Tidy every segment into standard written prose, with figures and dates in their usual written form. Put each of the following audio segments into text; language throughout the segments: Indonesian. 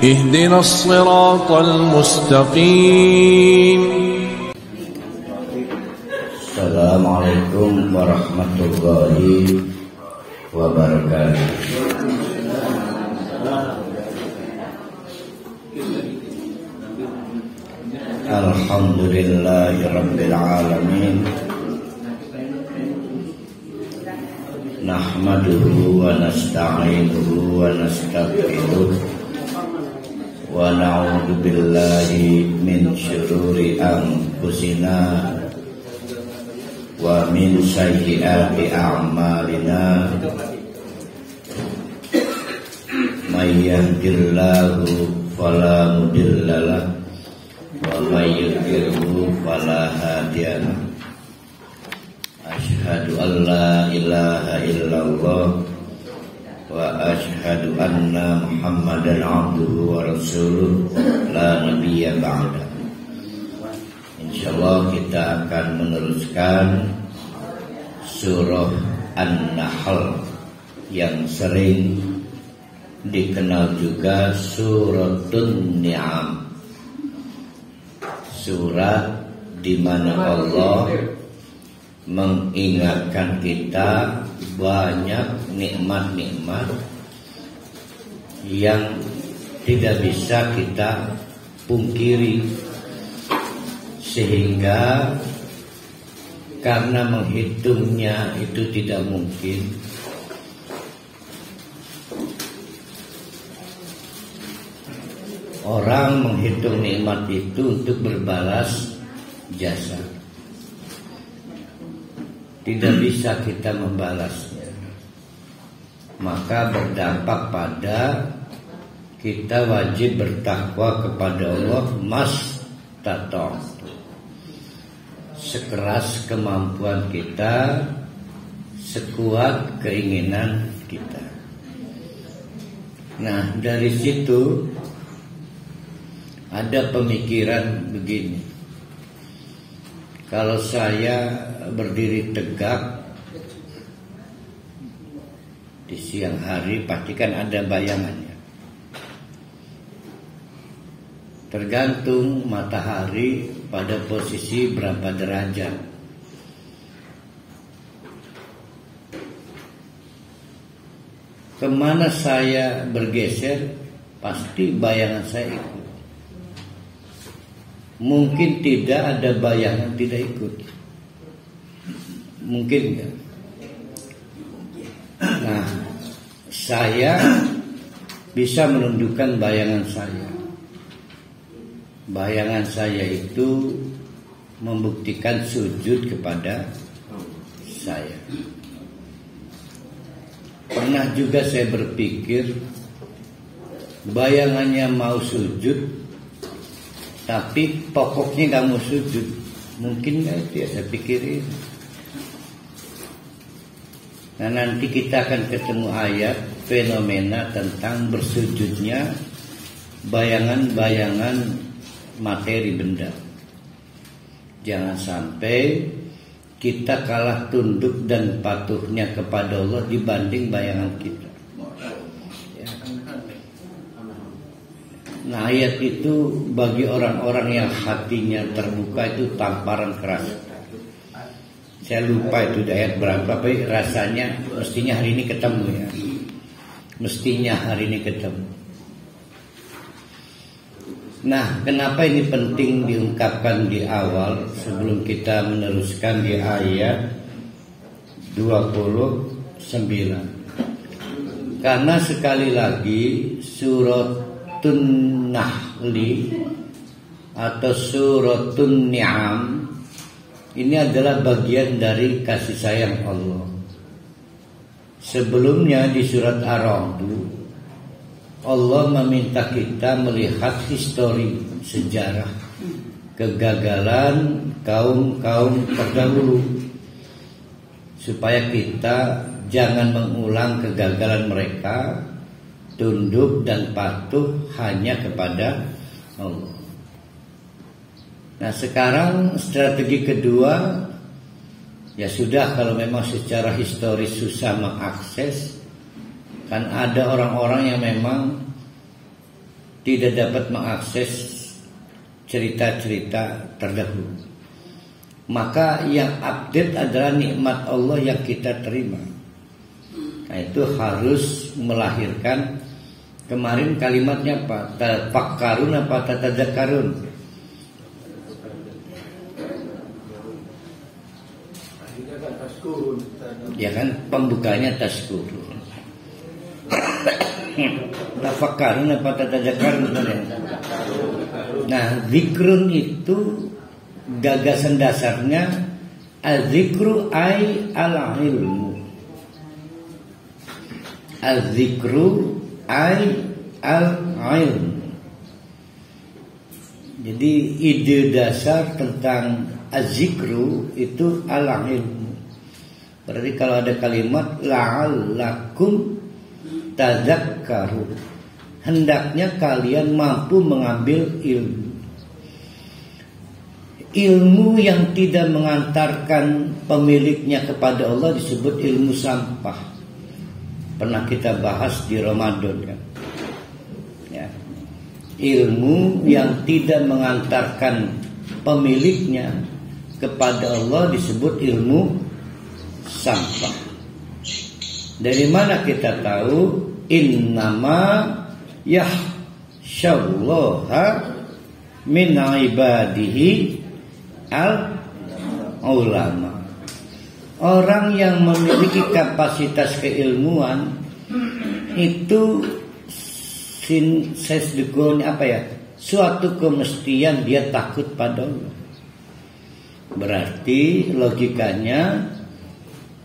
اهدنا الصراط المستقيم. Assalamualaikum warahmatullahi wabarakatuh. Alhamdulillahi rabbil alamin. Nahmaduhu wa nasta'inuhu wa nastaghfiruh wa na'udzu billahi min syururi anfusina wa min sayyiati a'malina. May yahdihillahu fala mudhillalah wa may yudhlilhu fala hadiyalah. Asyhadu an la ilaha illallah wa asyhadu anna Muhammadan abduhu wa rasuluh la nabiyya ba'da. Insyaallah kita akan meneruskan surah An-Nahl yang sering dikenal juga Suratun Ni'am. Surat di mana Allah mengingatkan kita banyak nikmat-nikmat yang tidak bisa kita pungkiri, sehingga karena menghitungnya itu tidak mungkin, orang menghitung nikmat itu untuk berbalas jasa. Tidak bisa kita membalasnya. Maka berdampak pada kita wajib bertakwa kepada Allah mastata'tu, sekeras kemampuan kita, sekuat keinginan kita. Nah, dari situ ada pemikiran begini: kalau saya berdiri tegak di siang hari, pastikan ada bayangannya. Tergantung matahari pada posisi berapa derajat. Kemana saya bergeser, pasti bayangan saya ikut. Mungkin tidak ada bayangan tidak ikut. Mungkin enggak? Nah, saya bisa menundukkan bayangan saya. Bayangan saya itu membuktikan sujud kepada saya. Pernah juga saya berpikir, bayangannya mau sujud, tapi pokoknya nggak mau sujud. Mungkin nggak itu ya, saya pikirin. Nah, nanti kita akan ketemu ayat fenomena tentang bersujudnya bayangan-bayangan materi benda. Jangan sampai kita kalah tunduk dan patuhnya kepada Allah dibanding bayangan kita. Ya. Nah, ayat itu bagi orang-orang yang hatinya terbuka itu tamparan keras. Saya lupa itu ayat berapa, tapi rasanya mestinya hari ini ketemu ya. Mestinya hari ini ketemu. Nah, kenapa ini penting diungkapkan di awal sebelum kita meneruskan di ayat 29? Karena sekali lagi Suratun Nahli atau Suratun Ni'am ini adalah bagian dari kasih sayang Allah. Sebelumnya di surat Ar-Ra'd, Allah meminta kita melihat histori, sejarah kegagalan kaum-kaum terdahulu, supaya kita jangan mengulang kegagalan mereka, tunduk dan patuh hanya kepada Allah. Nah, sekarang strategi kedua, ya sudah, kalau memang secara historis susah mengakses, kan ada orang-orang yang memang tidak dapat mengakses cerita-cerita terdahulu. Maka yang update adalah nikmat Allah yang kita terima. Nah, itu harus melahirkan, kemarin kalimatnya apa? Tafakkarun apa tatadzakkarun? Ya kan, pembukanya taskurun. Tafakkarun apa tatadzakkarun? Nah, zikrun itu gagasan dasarnya al-zikru ay al-ilmu. Al-zikru ay al-ilmu. Jadi ide dasar tentang az-zikru itu al-ilmu. Berarti kalau ada kalimat la'allakum tadzakkarun, hendaknya kalian mampu mengambil ilmu. Ilmu yang tidak mengantarkan pemiliknya kepada Allah disebut ilmu sampah. Pernah kita bahas di Ramadan kan. Ya. Ilmu yang tidak mengantarkan pemiliknya kepada Allah disebut ilmu sampah. Dari mana kita tahu? Innama yakhsyallaha min ibadihi al-ulama. Orang yang memiliki kapasitas keilmuan itu suatu kemestian dia takut pada Allah. Berarti logikanya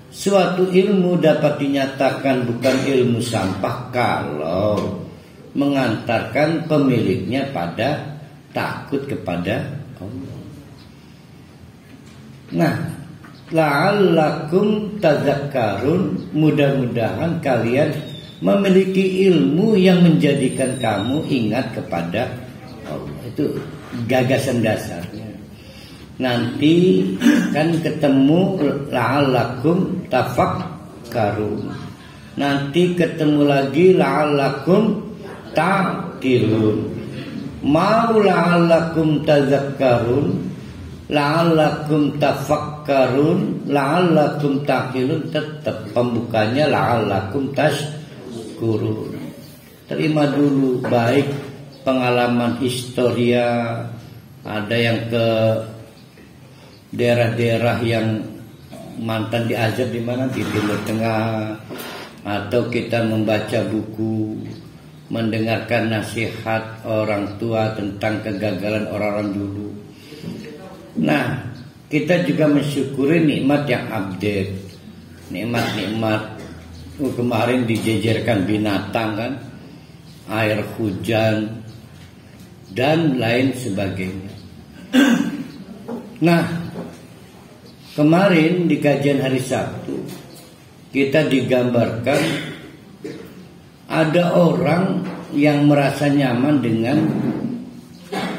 suatu ilmu dapat dinyatakan bukan ilmu sampah kalau mengantarkan pemiliknya pada takut kepada Allah. Nah, la'allakum tadzakkarun, mudah-mudahan kalian memiliki ilmu yang menjadikan kamu ingat kepada Allah. Itu gagasan dasarnya. Nanti kan ketemu la'allakum tafakkarun. Nanti ketemu lagi la'allakum ta'qilun. Mau la'allakum tadzakkarun, la'allakum tafakkarun, la'allakum ta'qilun, tetap pembukanya la'allakum tashkurun. Terima dulu baik pengalaman historia, ada yang ke daerah-daerah yang mantan diazab di mana, di Timur Tengah, atau kita membaca buku, mendengarkan nasihat orang tua tentang kegagalan orang-orang dulu. Nah, kita juga mensyukuri nikmat yang update, nikmat-nikmat. Kemarin dijejerkan binatang kan, air hujan dan lain sebagainya. Nah, kemarin di kajian hari Sabtu kita digambarkan ada orang yang merasa nyaman dengan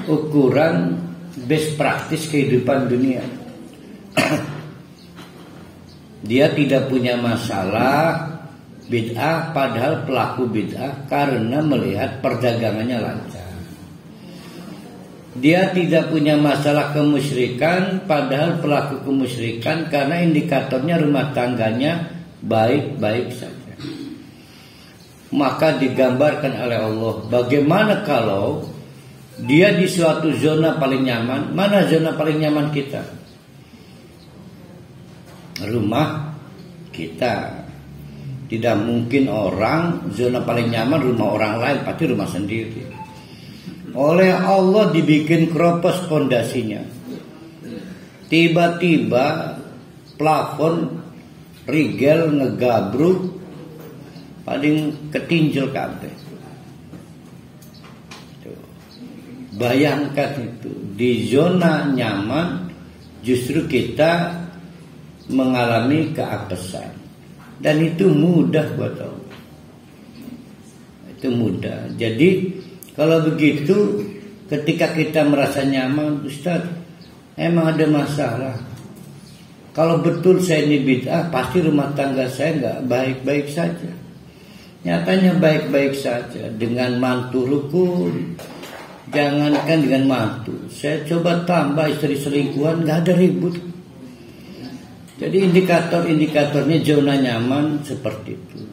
ukuran best praktis kehidupan dunia. Dia tidak punya masalah bid'ah, padahal pelaku bid'ah karena melihat perdagangannya lancar. Dia tidak punya masalah kemusyrikan, padahal pelaku kemusyrikan karena indikatornya rumah tangganya baik-baik saja. Maka digambarkan oleh Allah, bagaimana kalau dia di suatu zona paling nyaman. Mana zona paling nyaman kita? Rumah kita. Tidak mungkin orang zona paling nyaman rumah orang lain, pasti rumah sendiri. Oleh Allah dibikin keropos pondasinya. Tiba-tiba plafon rigel ngegabruk, paling ketinjel kabeh. Bayangkan itu, di zona nyaman justru kita mengalami keapesan. Dan itu mudah buat Allah. Itu mudah. Jadi kalau begitu, ketika kita merasa nyaman, Ustaz, emang ada masalah. Kalau betul saya ini bid'ah, pasti rumah tangga saya nggak baik-baik saja. Nyatanya baik-baik saja dengan mantu rukun. Jangankan dengan mantu, saya coba tambah istri selingkuhan, nggak ada ribut. Jadi indikator-indikatornya zona nyaman seperti itu.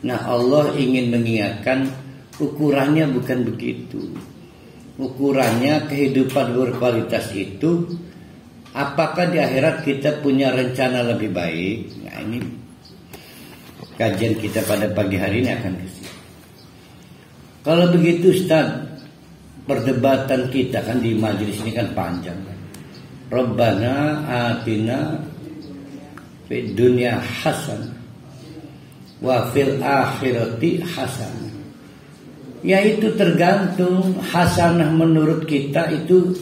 Nah, Allah ingin mengingatkan ukurannya bukan begitu. Ukurannya kehidupan berkualitas itu, apakah di akhirat kita punya rencana lebih baik? Nah, ini kajian kita pada pagi hari ini akan kesini. Kalau begitu Ustaz, perdebatan kita kan di majelis ini kan panjang. Rabbana atina fid dunya hasanah wa fil akhirati hasanah. Yaitu tergantung hasanah menurut kita itu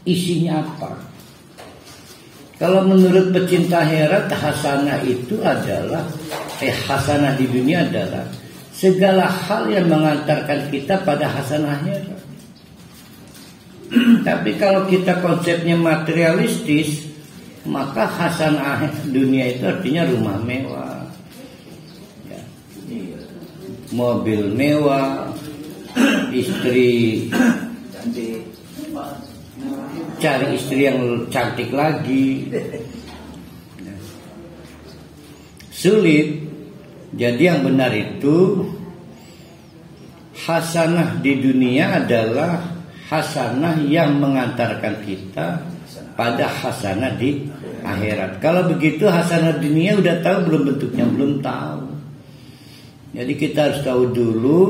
isinya apa. Kalau menurut pecinta akhirat, hasanah itu adalah hasanah di dunia adalah segala hal yang mengantarkan kita pada hasanah akhirat. Tapi kalau kita konsepnya materialistis, maka hasanah dunia itu artinya rumah mewah, ya, mobil mewah, istri, cari istri yang cantik lagi. Sulit. Jadi yang benar itu hasanah di dunia adalah hasanah yang mengantarkan kita pada hasanah di akhirat. Kalau begitu hasanah dunia udah tahu belum bentuknya? Belum tahu. Jadi kita harus tahu dulu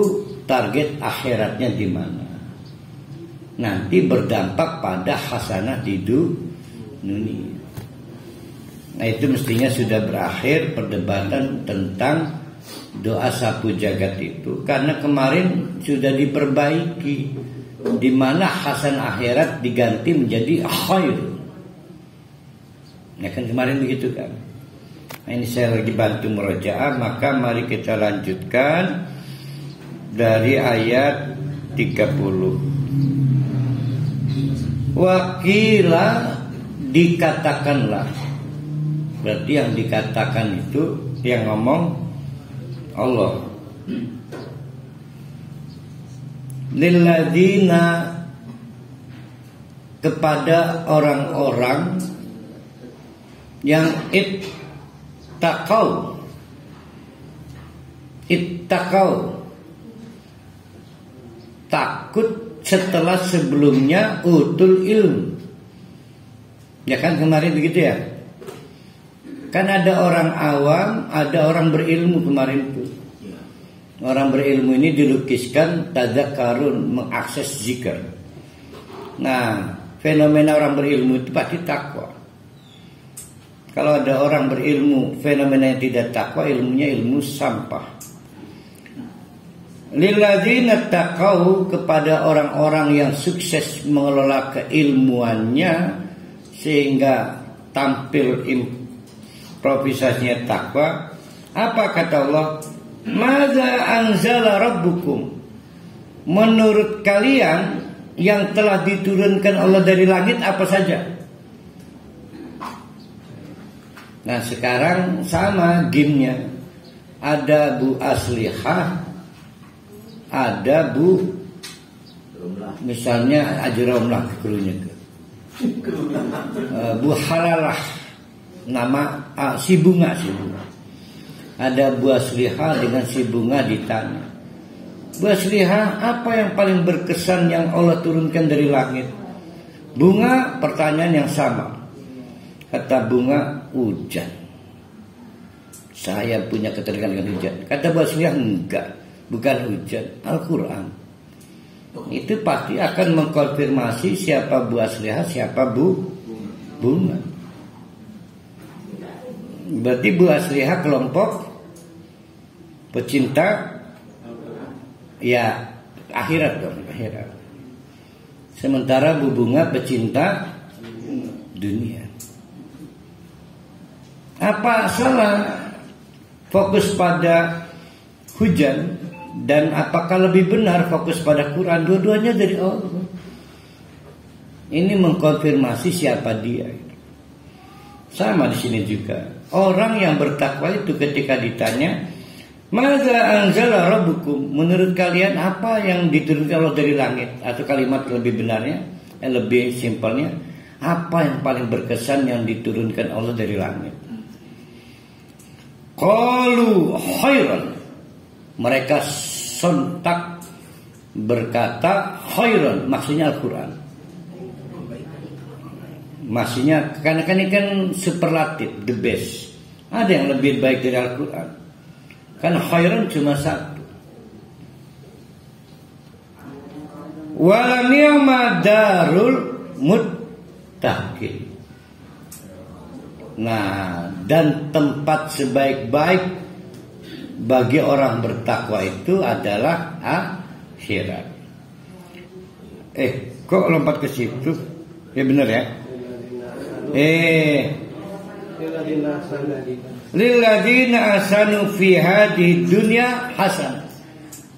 target akhiratnya di mana. Nanti berdampak pada hasanah di dunia. Nah, itu mestinya sudah berakhir perdebatan tentang doa sapu jagat itu, karena kemarin sudah diperbaiki di mana hasan akhirat diganti menjadi khair. Ya kan kemarin begitu kan. Nah, ini saya lagi bantu murojaah, maka mari kita lanjutkan dari ayat 30. Wakila, dikatakanlah. Berarti yang dikatakan itu yang ngomong Allah. Lilladzina, kepada orang-orang yang ittaqau takut setelah sebelumnya utul ilmu. Ya kan kemarin begitu ya. Kan ada orang awam, ada orang berilmu kemarin itu. Orang berilmu ini dilukiskan tadzakarun, mengakses zikir. Nah, fenomena orang berilmu itu pasti takwa. Kalau ada orang berilmu, fenomena yang tidak takwa, ilmunya ilmu sampah. Lilladzina taqau, kepada orang-orang yang sukses mengelola keilmuannya sehingga tampil improvisasinya takwa. Apa kata Allah? Madza anzala rabbukum, menurut kalian yang telah diturunkan Allah dari langit apa saja? Nah, sekarang sama gamenya. Ada Bu Aslihah, ada Bu, misalnya Ajromlah kerunya, Bu Halalah, nama si bunga. Ada Bu Aslihah dengan si bunga ditanya, Bu Aslihah, apa yang paling berkesan yang Allah turunkan dari langit? Bunga pertanyaan yang sama. Kata bunga, hujan. Saya punya keterkaitan dengan hujan. Kata Bu Aslihah, enggak, bukan hujan, Al-Quran. Itu pasti akan mengkonfirmasi siapa Bu Aslihah, siapa Bu bunga. Berarti Bu Aslihah kelompok pecinta ya akhirat dong, akhirat. Sementara Bu bunga pecinta dunia. Apa salah fokus pada hujan, dan apakah lebih benar fokus pada Quran? Dua-duanya dari Allah. Ini mengkonfirmasi siapa dia. Sama di sini juga. Orang yang bertakwa itu ketika ditanya, Madza anzala rabbukum, menurut kalian apa yang diturunkan Allah dari langit? Atau kalimat lebih benarnya, lebih simpelnya, apa yang paling berkesan yang diturunkan Allah dari langit? Qalu khairan, mereka sontak berkata khairan, maksudnya Al-Quran. Maksudnya karena ini kan superlatif, the best. Ada yang lebih baik dari Al-Quran. Kan khairan cuma satu. Wala ni'ma darul muttaqin. Nah, dan tempat sebaik-baik bagi orang bertakwa itu adalah akhirat. Kok lompat ke situ? Ya benar ya. Lilladzina ahsanu fi hadhihi dunya hasan.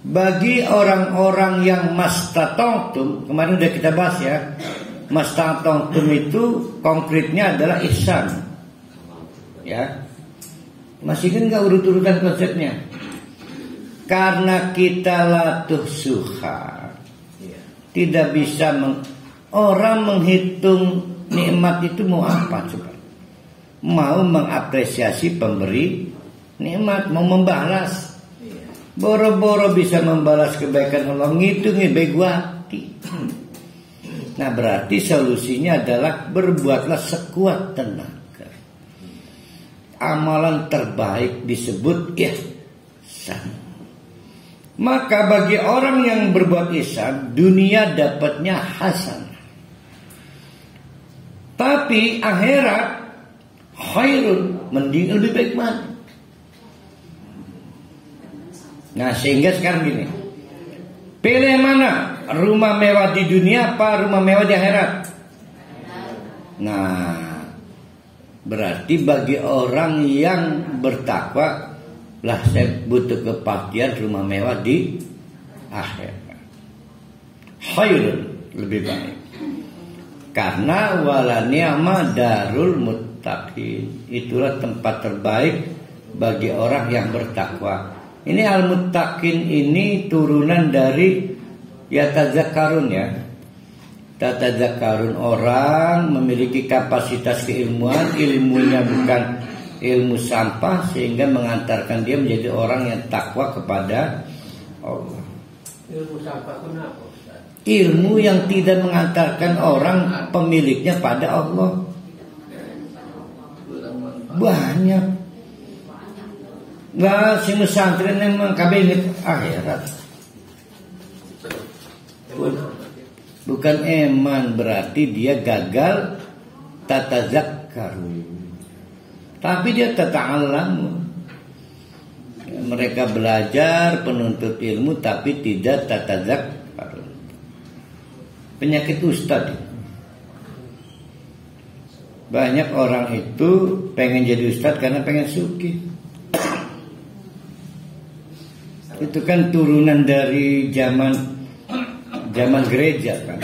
Bagi orang-orang yang mastata'tum, kemarin udah kita bahas ya. Mastata'tum itu konkretnya adalah ihsan. Ya. Masih kan enggak urut-urutan konsepnya. Karena kita latuh suha. Tidak bisa orang menghitung nikmat itu mau apa coba? Mau mengapresiasi pemberi nikmat, mau membalas. Boro-boro bisa membalas kebaikan Allah, ngitungin baik hati. Nah, berarti solusinya adalah berbuatlah sekuat tenaga. Amalan terbaik disebut ihsan. Maka bagi orang yang berbuat ihsan, dunia dapatnya hasan. Tapi akhirat khairun, mending lebih baik mana? Nah, sehingga sekarang gini, pilih mana? Rumah mewah di dunia apa rumah mewah di akhirat? Nah, berarti bagi orang yang bertakwa, lah saya butuh kepastian rumah mewah di akhirat. Khairun, lebih baik. Karena wala ni'ma darul muttaqin, itulah tempat terbaik bagi orang yang bertakwa. Ini al-muttaqin ini turunan dari yatazakkarun ya. Tatazakkarun, orang memiliki kapasitas keilmuan, ilmunya bukan ilmu sampah, sehingga mengantarkan dia menjadi orang yang takwa kepada Allah. Ilmu sampah kenapa? Ilmu yang tidak mengantarkan orang pemiliknya pada Allah. Banyak. Nah, si pesantren memang kabinet akhirat. Bukan eman, berarti dia gagal tatazakkaru. Tapi dia tata'allamu. Mereka belajar penuntut ilmu tapi tidak tatazakkaru. Penyakit ustad. Banyak orang itu pengen jadi ustad karena pengen sugih. Itu kan turunan dari zaman gereja kan.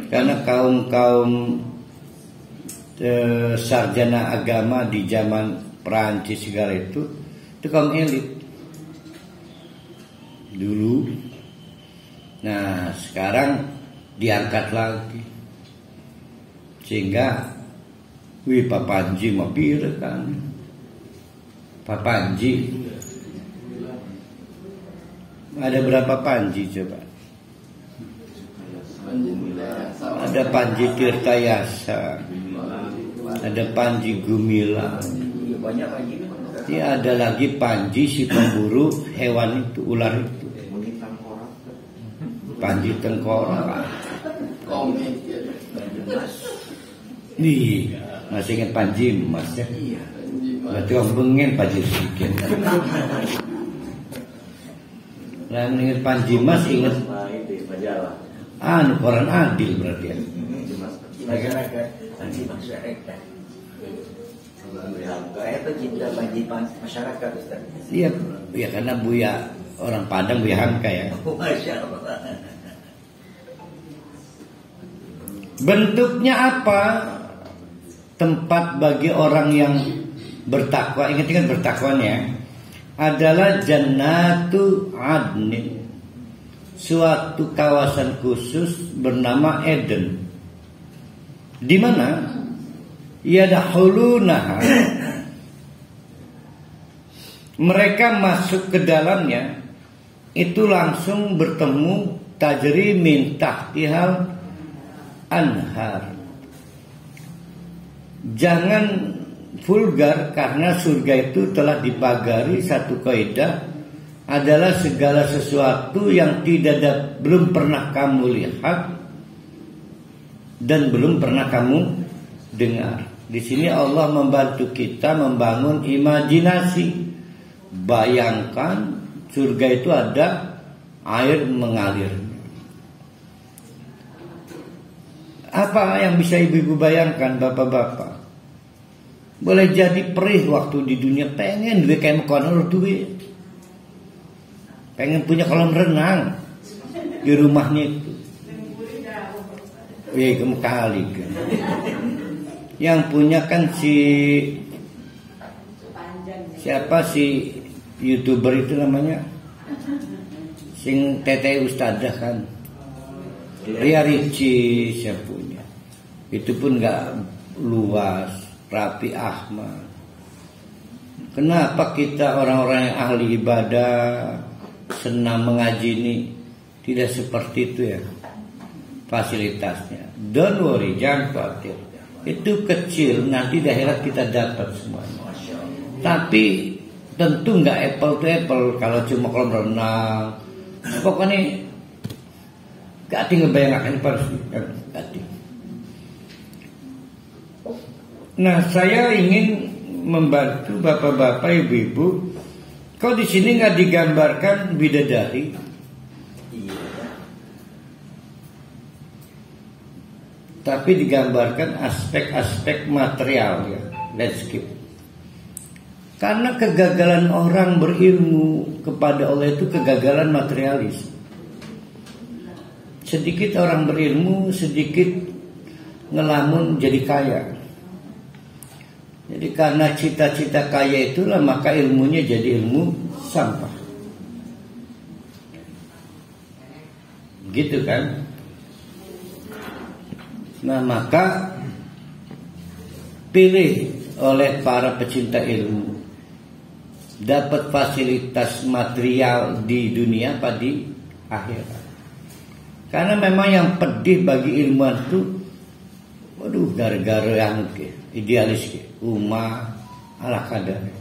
Karena kaum sarjana agama di zaman Perancis segala itu kaum elit dulu. Nah, sekarang diangkat lagi sehingga Pak Panji mau pira kan. Pak Panji ada berapa Panji coba? Ada Panji Tirtayasa, ada Panji Gumilang, ya, ada lagi Panji si pemburu hewan itu, ular itu, Panji Tengkorak. Nih, masih ingat Panji Mas ya? Berarti orang bengen Panji sedikit. Nah, ingat Panji Mas, ingat koran adil berarti ya. Masyarakat anti masyarakat. Itu cinta bagi masyarakat Ustaz. Iya, ya karena Buya orang Padang, Buya Hamka ya. Masya Allah. Bentuknya apa? Tempat bagi orang yang bertakwa. Ingat-ingat bertakwanya. adalah Jannatu Adnin, suatu kawasan khusus bernama Eden, di mana yadkhulunaha, mereka masuk ke dalamnya itu langsung bertemu tajri min tahtihal anhar. Jangan vulgar, karena surga itu telah dipagari satu kaidah, adalah segala sesuatu yang belum pernah kamu lihat dan belum pernah kamu dengar. Di sini Allah membantu kita membangun imajinasi. Bayangkan surga itu ada air mengalir. Apa yang bisa ibu-ibu bayangkan, bapak-bapak? Boleh jadi perih waktu di dunia pengen duit kayak kono duit. Pengen punya kolam renang di rumahnya itu. Kali kan. Yang punya kan siapa si YouTuber itu namanya? Sing Tete Ustadzah kan. Ria Ricci siapa punya. Itu pun enggak luas. Rapi Ahmad. Kenapa kita orang-orang yang ahli ibadah, senang mengaji ini tidak seperti itu ya fasilitasnya? Don't worry, jangan khawatir. Itu kecil, nanti di akhirat kita dapat semuanya. Tapi tentu nggak apple to apple. Kalau cuma kolam renang, pokoknya gak tinggal bayangkan pasti. Nah, saya ingin membantu bapak-bapak, ibu-ibu. Kok di sini nggak digambarkan bidadari? Tapi digambarkan aspek-aspek material ya. Let's skip. Karena kegagalan orang berilmu kepada Allah itu kegagalan materialis. Sedikit orang berilmu, sedikit ngelamun jadi kaya. Jadi karena cita-cita kaya itulah maka ilmunya jadi ilmu sampah. Gitu kan? Nah, maka pilih oleh para pecinta ilmu dapat fasilitas material di dunia apa di akhirat. Karena memang yang pedih bagi ilmuwan itu, waduh, gara-gara yang idealis, rumah ala kadarnya,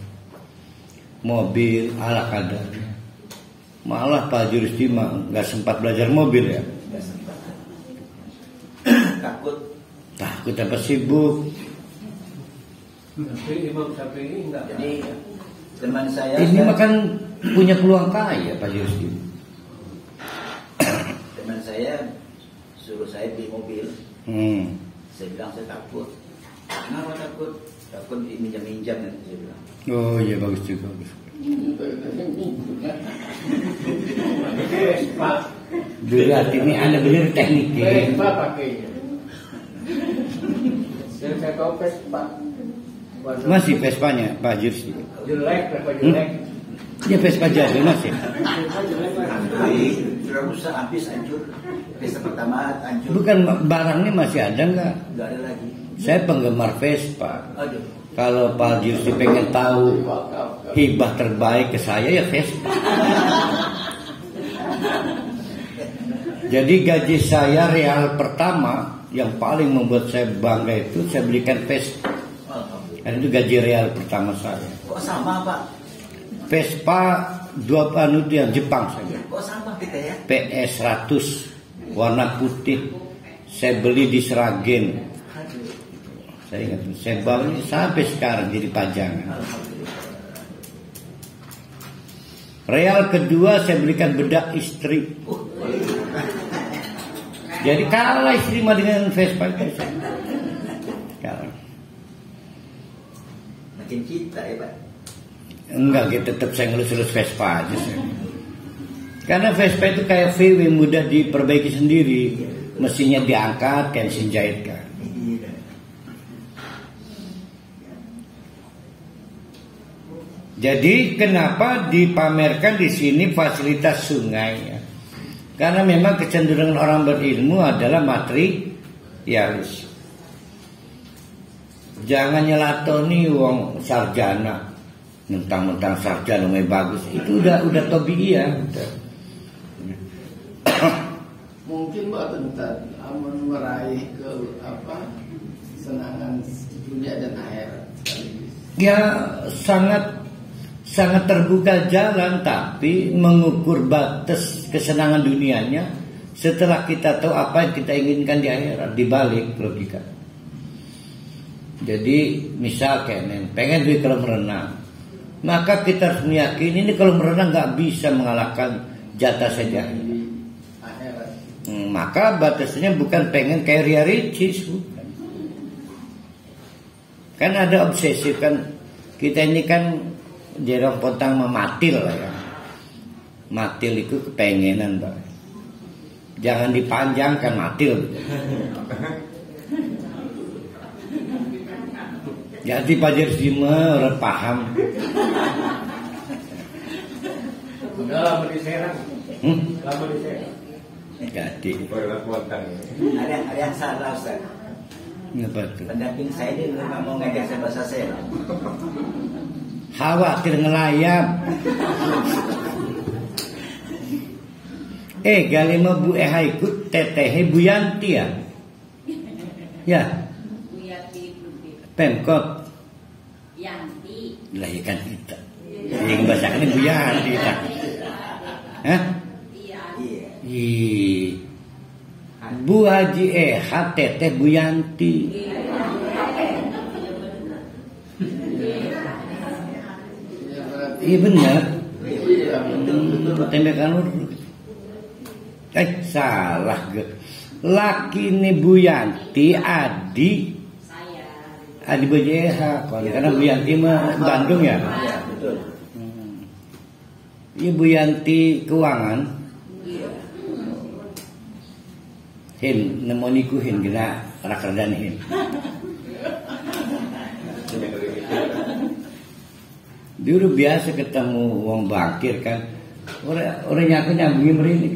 mobil ala kadarnya. Malah Pak Juristi nggak sempat belajar mobil ya. Takut apa sibuk. Tapi Imam Syafi'i enggak. Jadi teman saya ini makan punya peluang kaya Pak Juristi. Teman saya suruh saya beli mobil. Saya bilang saya takut. Kenapa takut? Takut minjam-minjam nanti saya bilang. Oh iya, bagus juga. Vespa. Berarti ini Anda benar tekniknya. Vespa pakainya. Saya tahu Vespa. Masih Vespanya Pak Juristi. Jelek, berapa jelek? Ya Vespa jadul masih. Sudah rusak, habis, hancur. Vespa pertama hancur. Bukan, barangnya masih ada nggak? Nggak ada lagi. Saya penggemar Vespa. Aduh. Kalau Pak Juristi pengen tahu hibah terbaik ke saya ya Vespa. Jadi gaji saya real pertama yang paling membuat saya bangga itu saya belikan Vespa. Dan itu gaji real pertama saya. Kok sama Pak? Vespa dua panut yang Jepang saja. Kok sama kita ya? PS 100 warna putih. Saya beli di Seragen. Saya ingat, saya bawa ini sampai sekarang jadi pajangan. Real kedua saya belikan bedak istri. Jadi kalah istri mah dengan Vespa itu. Kalah. Makin cinta ya Pak? Enggak, gitu, tetap saya ngelus-ngelus Vespa aja. Karena Vespa itu kayak VW, mudah diperbaiki sendiri. Mesinnya diangkat, mesin jahitkan. Jadi kenapa dipamerkan di sini fasilitas sungai? Ya? Karena memang kecenderungan orang berilmu adalah materialis. Jangan nyelatoni wong sarjana, mentang-mentang sarjana lebih bagus. Itu udah tabiiyah. Mungkin Mbak tentang meraih ke senangan dunia dan akhirat sekaligus. Ya sangat terbuka jalan, tapi mengukur batas kesenangan dunianya setelah kita tahu apa yang kita inginkan di akhirat, dibalik logika. Jadi misal kayak pengen di kolam renang, maka kita harus meyakini ini kolam renang nggak bisa mengalahkan jatah saja. Maka batasnya bukan pengen kayak Ria Ricis, bukan. Kan ada obsesif kan, kita ini kan jerong pontang mematil lah ya. Matil itu kepengenan Pak. Jangan dipanjangkan matil. Jadi Pajar Sima orang paham. Udah lama di Serang. Lama di Serang. Jadi Ada yang salah Ustaz. apa tuh? Pendamping saya ini nggak mau ngajak saya bahasa Serang. Khawatir ngelayap. Galima Bu Eha ikut teteh Bu Yanti ya? Ya. Pemkot Yanti. lah ya kan kita. Yang bahasanya Bu Yanti kan. Hah? Iya. Bu Haji Eha teteh Bu Yanti. Iya benar. Tembakan salah ge. Laki nih Bu Yanti Adi Bu Eha karena Bu Yanti mah Bandung ya. Iya, betul. Ibu Yanti keuangan. Hin nemoniku hin gina rakerdan hin. Dulu biasa ketemu wong bangkir kan. Orang nyaku nyambungi merini.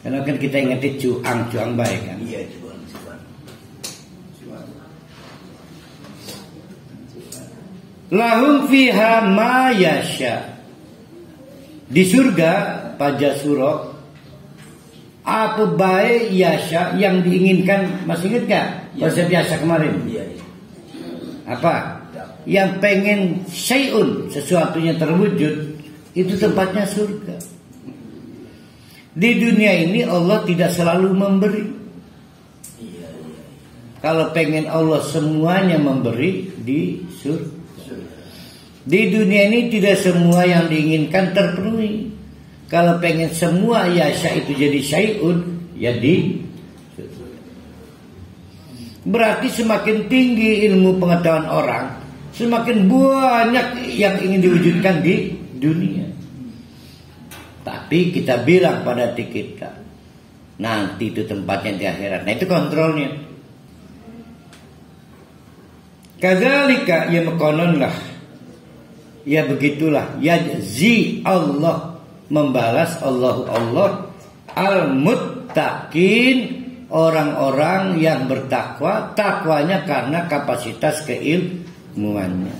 Karena kan kita ingetin cuang baik kan. Iya, cuan. Lahum fiha ma yasha. Di surga Paja Suro apa baik yasha yang diinginkan, masih ingat gak? Bahasa biasa kemarin. Iya. Apa? Yang pengen syai'un, sesuatunya terwujud, itu tempatnya surga. Di dunia ini Allah tidak selalu memberi. Iya. Kalau pengen Allah semuanya memberi di surga. Di dunia ini tidak semua yang diinginkan terpenuhi. Kalau pengen semua yasha itu jadi syai'un, ya di berarti semakin tinggi ilmu pengetahuan orang, semakin banyak yang ingin diwujudkan di dunia. Tapi kita bilang pada hati kita, nanti itu tempatnya di akhirat. Nah itu kontrolnya. Kadzalika ya mekononlah. Ya begitulah. Yajzi Allah, membalas Allah al-muttaqin, orang-orang yang bertakwa. Takwanya karena kapasitas keilmuannya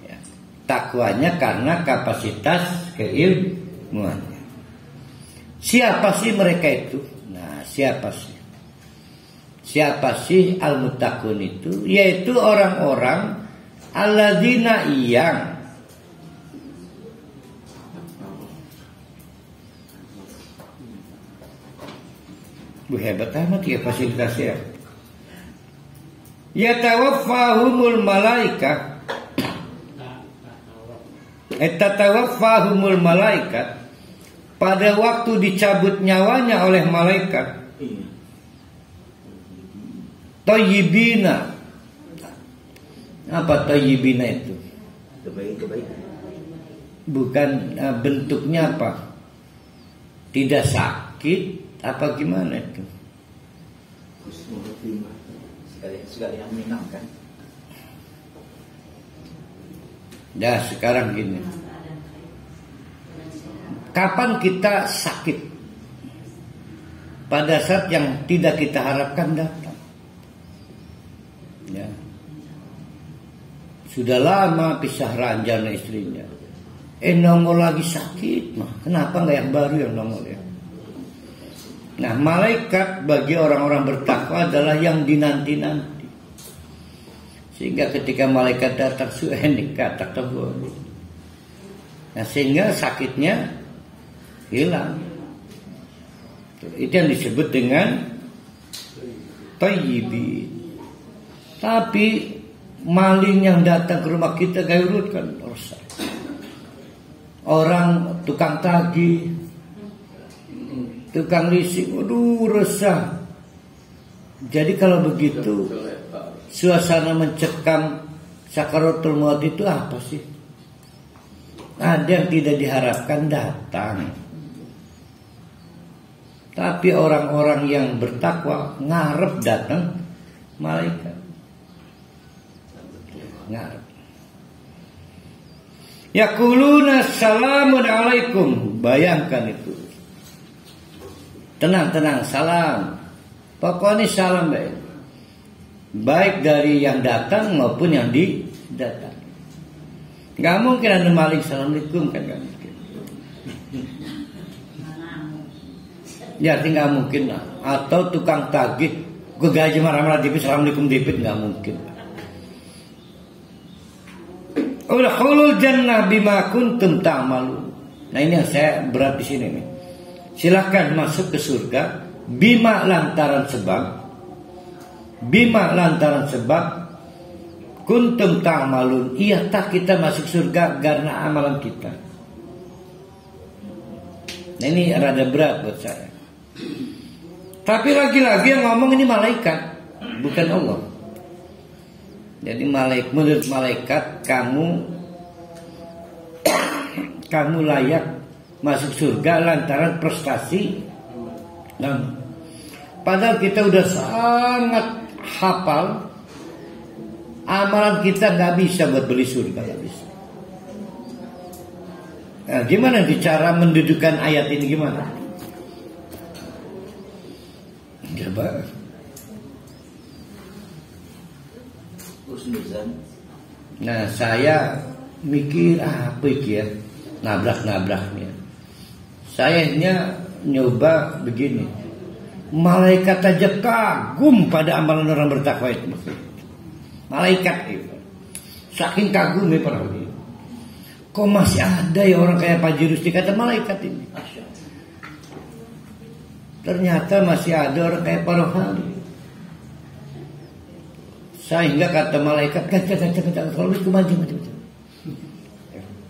ya. Takwanya karena kapasitas keilmuannya. Siapa sih mereka itu? Nah siapa sih al-muttaqun itu? Yaitu orang-orang alladzina yang hebat amat ya fasilitasnya. Yatawaffahumul malaika. Tatawaffahumul malaikat. Pada waktu dicabut nyawanya oleh malaikat. Thayyibina. Apa thayyibina itu? Kebaikan. Bukan bentuknya apa? Tidak sakit. Apa gimana itu? Sekali yang menyenangkan. Dah sekarang gini. Kapan kita sakit? Pada saat yang tidak kita harapkan datang. Ya. Sudah lama pisah ranjang istrinya. Nongol lagi sakit mah. Kenapa nggak yang baru yang nongol ya? Nah, malaikat bagi orang-orang bertakwa adalah yang dinanti-nanti. Sehingga ketika malaikat datang suenik kata tersebut. Nah, sehingga sakitnya hilang. Itu yang disebut dengan thayyibin. Tapi maling yang datang ke rumah kita gairut kan rusak. Orang tukang tagih, tukang leasing, aduh resah. Jadi kalau begitu suasana mencekam sakaratul maut itu apa sih? Ada yang tidak diharapkan datang. Tapi orang-orang yang bertakwa ngarep datang malaikat. Ngarep. Yaquluna salamun alaikum. Bayangkan itu. Tenang, salam. Pokoknya salam baik. Baik dari yang datang maupun yang didatang. Gak mungkin ada maling assalamualaikum kan, gak mungkin. Ya tinggal mungkin lah. Atau tukang tagih gue gaji marah-marah dipit assalamualaikum dipit, gak mungkin. Udkhulul jannah bima kuntum ta'malun. Nah ini yang saya berat di sini nih. Silakan masuk ke surga bima lantaran sebab. Bima lantaran sebab kuntum ta'malun. Iya tak kita masuk surga karena amalan kita. Nah ini rada berat buat saya. Tapi lagi-lagi yang ngomong ini malaikat, bukan Allah. Jadi menurut malaikat kamu layak masuk surga lantaran prestasi. Nah, padahal kita udah sangat hafal amalan kita nggak bisa buat beli surga, nggak bisa. Nah, gimana cara mendudukan ayat ini gimana? Coba. Nah saya mikir apa itu ya, nabrak-nabraknya. Sayanya nyoba begini. Malaikat aja kagum pada amalan orang bertakwa itu. Malaikat itu saking kagumnya para wali. Kok masih ada ya orang kayak Pak Jirus dikata malaikat ini. Ternyata masih ada orang kayak para wali. Sehingga kata malaikat kalau itu macam.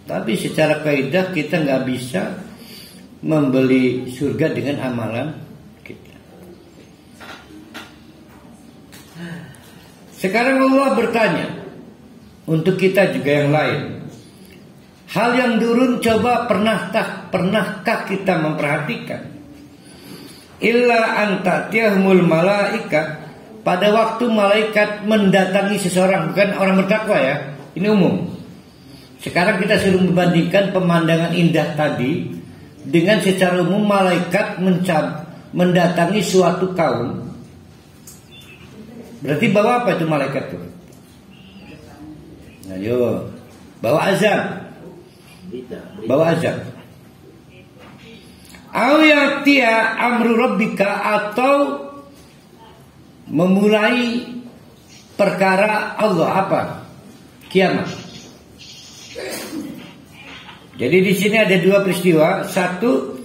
Tapi secara kaidah kita nggak bisa membeli surga dengan amalan kita. Sekarang Allah bertanya untuk kita juga yang lain. Hal yang turun coba pernahkah kita memperhatikan? Illa antatiyahumul malaika. Pada waktu malaikat mendatangi seseorang, bukan orang bertakwa ya, ini umum. Sekarang kita suruh membandingkan pemandangan indah tadi dengan secara umum malaikat mendatangi suatu kaum. Berarti bawa apa itu malaikat itu? Ayo, bawa azab. Bawa azab. Awiyatia amru rabbika, atau memulai perkara Allah, apa? Kiamat. Jadi di sini ada dua peristiwa. Satu,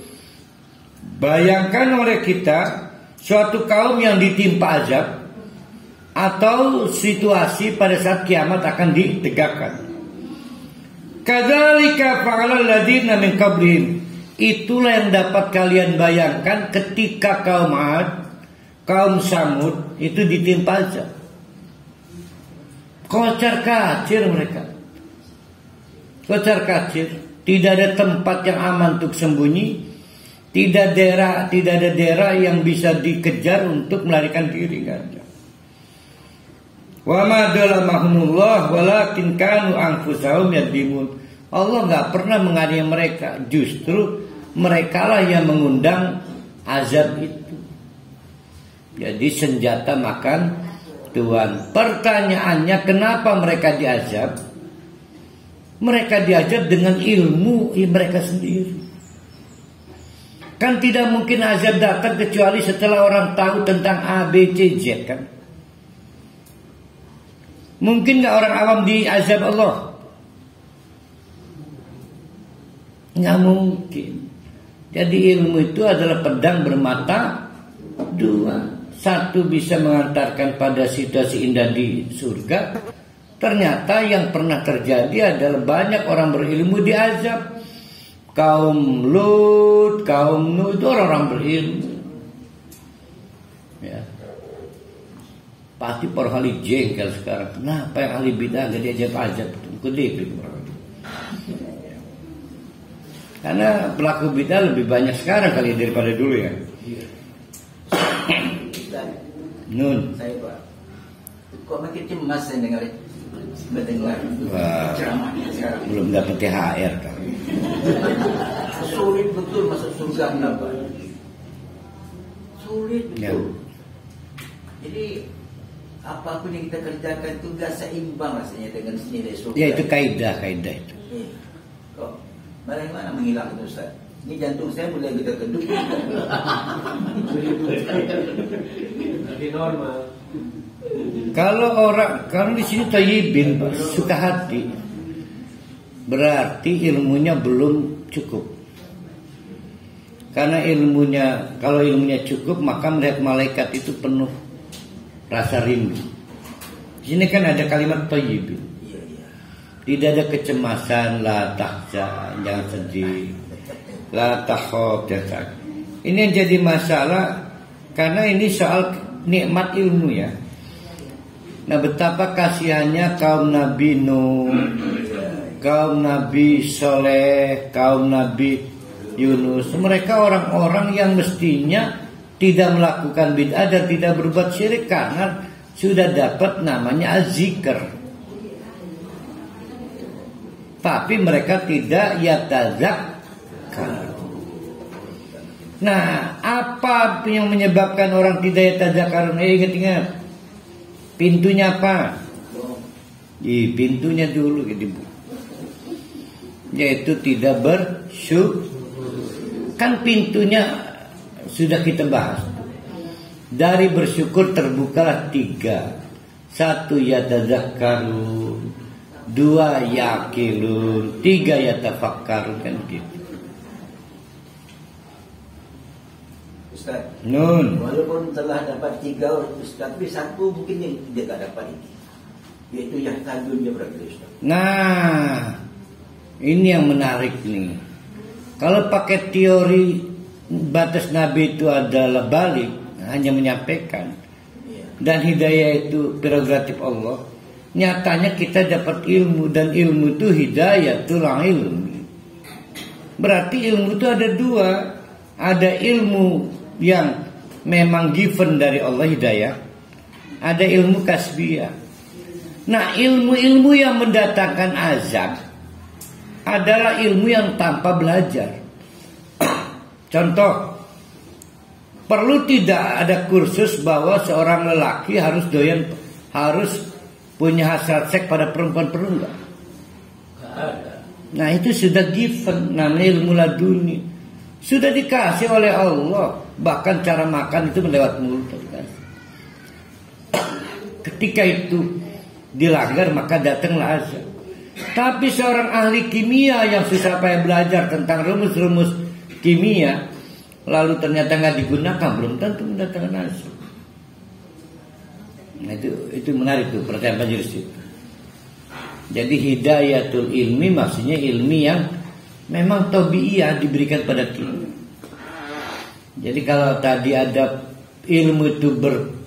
bayangkan oleh kita suatu kaum yang ditimpa azab, atau situasi pada saat kiamat akan ditegakkan. Kadzalika fa'alal ladzina min qablihim. Itulah yang dapat kalian bayangkan ketika kaum Ad, kaum Samud itu ditimpa azab. Kocar kacir mereka. Kocar kacir. Tidak ada tempat yang aman untuk sembunyi. Tidak ada daerah yang bisa dikejar untuk melarikan diri. Gak ada. Wa ma dalamahumullah walakin kanu anfusahum yadlimun. Allah nggak pernah menganiaya mereka, justru merekalah yang mengundang azab itu. Jadi senjata makan Tuhan. Pertanyaannya, kenapa mereka diazab? Mereka diazab dengan ilmu mereka sendiri. Kan tidak mungkin azab datang kecuali setelah orang tahu tentang A, B, C, Z kan. Mungkin gak orang awam diazab Allah? Nggak mungkin. Jadi ilmu itu adalah pedang bermata dua. Satu bisa mengantarkan pada situasi indah di surga. Ternyata yang pernah terjadi adalah banyak orang berilmu diazab. Kaum Lut, kaum Nuh itu orang-orang berilmu. Ya. Pasti para ahli jengkel sekarang. Kenapa yang ahli bidah gak diajak-ajak? Kedip. Karena pelaku bidah lebih banyak sekarang kali daripada dulu ya. Nun. Saya Pak, kok makin cemas saya mendengar ceramahnya sekarang. Belum dapat THR kan. Sulit betul masuk surga kenapa? Sulit betul. Ya. Jadi apapun yang kita kerjakan itu gak seimbang rasanya dengan nilai surga. Ya itu kaidah itu. Kok bagaimana menghilang itu Ustaz? Ini jantung saya mulai gedor-gedor. Jadi normal. Kalau di sini thayyibin, suka hati, berarti ilmunya belum cukup. Karena kalau ilmunya cukup, maka melihat malaikat itu penuh rasa rindu. Di sini kan ada kalimat thayyibin. Tidak ada kecemasan, la tahzan, jangan sedih, la takhaf, jangan. Ini yang jadi masalah karena ini soal nikmat ilmu ya. Nah, betapa kasihannya kaum Nabi Nuh, kaum Nabi Soleh, kaum Nabi Yunus. Mereka orang-orang yang mestinya tidak melakukan bid'ah dan tidak berbuat syirik karena sudah dapat namanya az-zikr. Tapi mereka tidak yatazakkar. Nah, apa yang menyebabkan orang tidak yatazakkar? Ingat. Pintunya apa? Pintunya dulu gitu, Bu. Yaitu tidak bersyukur. Kan pintunya sudah kita bahas. Dari bersyukur terbukalah 3. 1 yatazakkarun, 2 yaqilun, 3 yatafakkarun, kan gitu. Ustaz, Nun. walaupun telah dapat 3 Ustaz, tapi 1 mungkin yang tidak dapat ini, yaitu yang tandurnya berarti Ustaz. Nah, ini yang menarik nih. Kalau pakai teori batas Nabi itu adalah balik, hanya menyampaikan, dan hidayah itu prerogatif Allah. Nyatanya kita dapat ilmu, dan ilmu itu hidayatul ilmi. Berarti ilmu itu ada 2. Ada ilmu yang memang given dari Allah hidayah, ada ilmu kasbiyah. Nah, ilmu-ilmu yang mendatangkan azab adalah ilmu yang tanpa belajar. Contoh, perlu tidak ada kursus bahwa seorang lelaki harus punya hasrat seks pada perempuan, perlu enggak? Nah, itu sudah given, namanya ilmu laduni. Sudah dikasih oleh Allah. Bahkan cara makan itu melewat mulut. Ketika itu dilanggar, maka datanglah azab. Tapi seorang ahli kimia yang susah payah belajar tentang rumus-rumus kimia, lalu ternyata nggak digunakan, belum tentu mendatangkan azab. Nah, itu menarik tuh pertanyaan majelis itu. Jadi hidayatul ilmi maksudnya ilmi yang memang tabiiyah diberikan pada kita. Jadi kalau tadi ada ilmu itu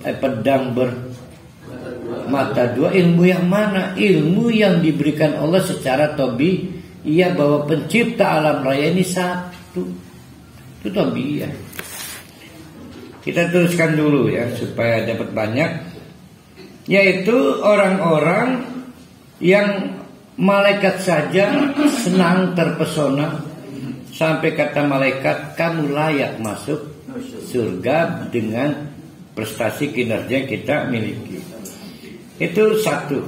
pedang bermata 2, ilmu yang mana? Ilmu yang diberikan Allah secara tabiiyah, bahwa pencipta alam raya ini satu. Itu tabiiyah. Kita teruskan dulu ya supaya dapat banyak. Yaitu orang-orang yang malaikat saja senang terpesona sampai kata malaikat, kamu layak masuk surga dengan prestasi kinerja yang kita miliki. Itu satu.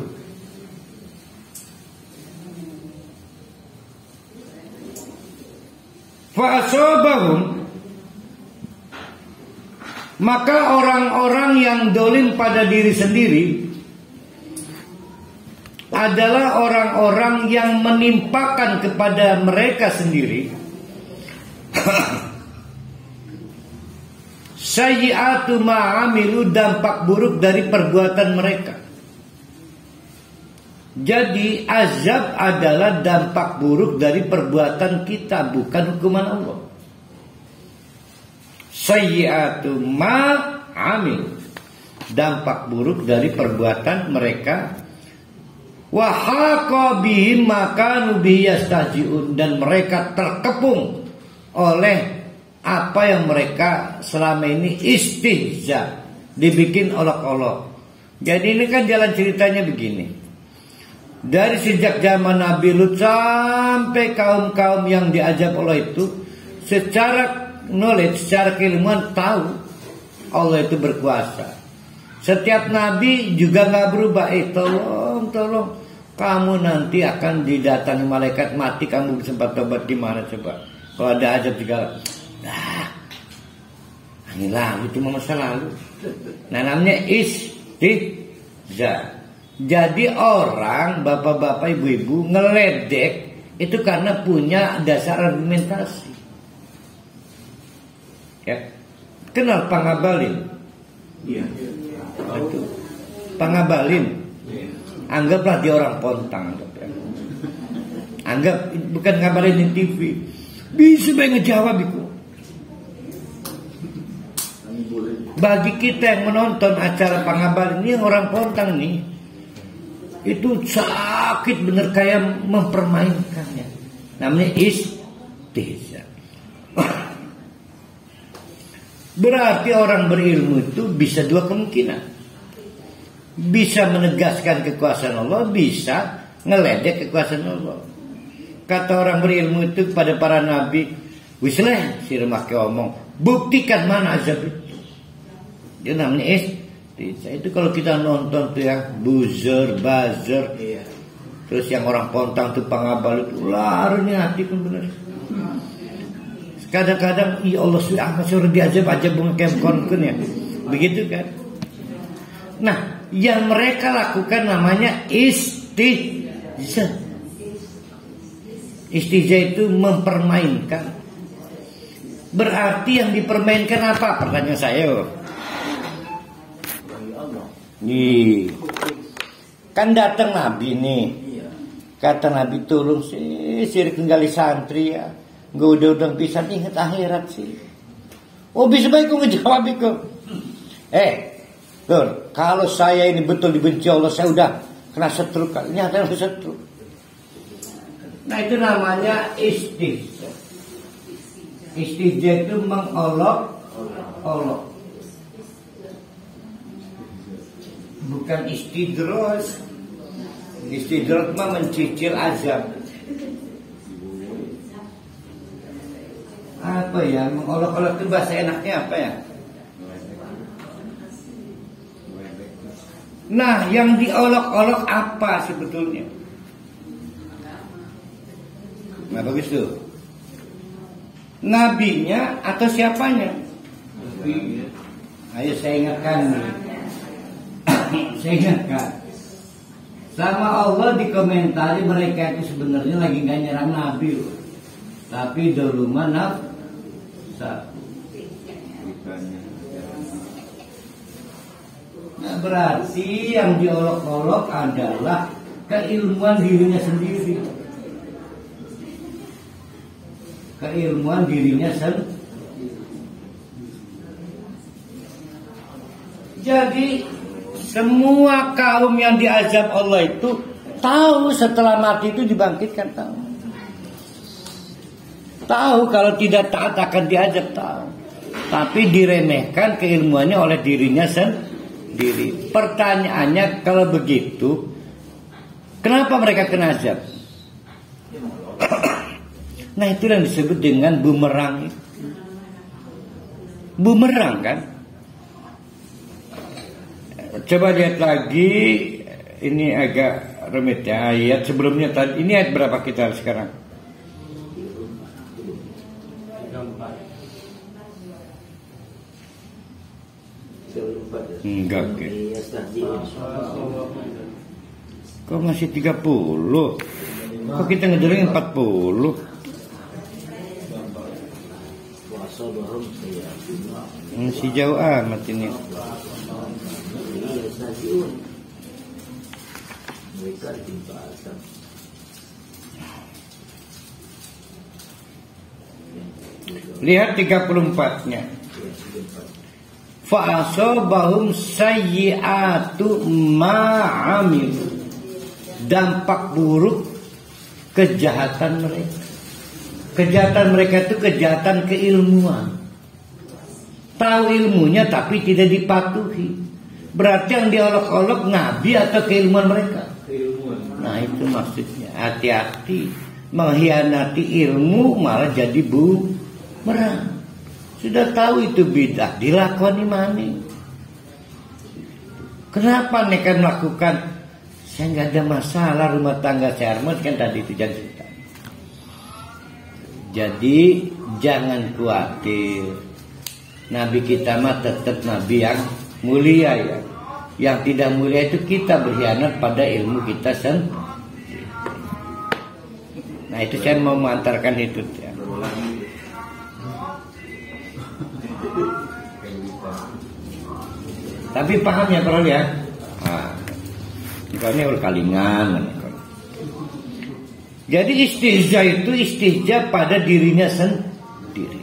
Fa'asobahum, maka orang-orang yang dolim pada diri sendiri adalah orang-orang yang menimpakan kepada mereka sendiri sayyi'atu ma'amilu, dampak buruk dari perbuatan mereka. Jadi azab adalah dampak buruk dari perbuatan kita, bukan hukuman Allah. Sayyi'atu ma'amil, dampak buruk dari perbuatan mereka. Wa haqa bihim ma kanu bihi yastahzi'un, dan mereka terkepung oleh apa yang mereka selama ini istihza, dibikin olok-olok. Jadi ini kan jalan ceritanya begini. Dari sejak zaman Nabi Lut sampai kaum-kaum yang diajab Allah itu, secara knowledge, secara keilmuan tahu Allah itu berkuasa. Setiap Nabi juga nggak berubah. Tolong, kamu nanti akan didatangi malaikat mati, kamu sempat tobat di mana coba? Kalau ada ajab juga, ini lalu itu masa lalu. Nah, namanya istihza. Jadi orang, bapak-bapak, ibu-ibu ngeledek itu karena punya dasar argumentasi. Ya, kenal Pangabalin? Iya. Itu Pangabalin. Anggaplah dia orang Pontang. Anggap bukan ngabarin di TV. Bisa banget ngejawab itu. Bagi kita yang menonton acara Pangabalin ini, orang Pontang nih, itu sakit bener kayak mempermainkannya. Namanya istihza. Berarti orang berilmu itu bisa dua kemungkinan. Bisa menegaskan kekuasaan Allah, bisa ngeledek kekuasaan Allah. Kata orang berilmu itu kepada para nabi, wislah si remah ke omong, buktikan mana azab itu. Dia namanya istihza. Itu kalau kita nonton tuh ya, buzzer, buzzer, terus yang orang Pontang tuh Pangabal itu larunya hati pun bener. Kadang-kadang ya Allah sudah suruh diajab aja bunga kemkon ya, begitu kan? Nah, yang mereka lakukan namanya istihza. Istihza itu mempermainkan. Berarti yang dipermainkan apa? Pertanyaan saya. Nih, kan datang Nabi nih, kata Nabi tolong sih, sirik tinggali santri ya, nggak udah bisa ingat akhirat sih. Oh bisa baik kok ngejawab itu. Tuh, kalau saya ini betul dibenci Allah, saya udah kena setru, nyata udah setru. Nah itu namanya istihza. Istihza itu mengolok-olok. Bukan istidros. Istidros mah mencicil azab. Apa ya, mengolok-olok itu bahasa enaknya apa ya? Nah, yang diolok-olok apa sebetulnya? Nah, bagus tuh. Nabinya atau siapanya? Ayo saya ingatkan nih. Saya ingatkan, sama Allah dikomentari mereka itu sebenarnya lagi nggak nyerang Nabi loh, tapi dulu mana Nah berarti yang diolok-olok adalah keilmuan dirinya sendiri. Keilmuan dirinya sendiri. Jadi semua kaum yang diazab Allah itu tahu setelah mati itu dibangkitkan, tahu kalau tidak taat akan diazab, tahu. Tapi diremehkan keilmuannya oleh dirinya diri. Pertanyaannya kalau begitu, kenapa mereka kena azab? Nah itu yang disebut dengan bumerang. Bumerang kan? Coba lihat lagi, ini agak rumit ya ayat sebelumnya tadi. Ini ayat berapa kita sekarang? Enggak, oke. Kok masih 30? Kok kita ngedengerin 40? Masih jauh amat ini. Lihat 34-nya. Fa'asobahum sayyi'atu ma'amil. Dampak buruk kejahatan mereka. Kejahatan mereka itu kejahatan keilmuan. Tahu ilmunya tapi tidak dipatuhi. Berarti yang diolok-olok nabi atau keilmuan mereka. Nah itu maksudnya. Hati-hati. Mengkhianati ilmu malah jadi bumerang. Sudah tahu itu bidah, dilakoni mana? Kenapa mereka melakukan? Saya nggak ada masalah rumah tangga saya harmonis kan tadi itu jangan cerita. Jadi jangan khawatir. Nabi kita mah tetap nabi yang mulia ya. Yang tidak mulia itu kita berkhianat pada ilmu kita sendiri. Nah itu saya mau mengantarkan itu ya. Tapi paham ya kalau ya. Ini udah kalingan. Jadi istihza itu istihza pada dirinya sendiri.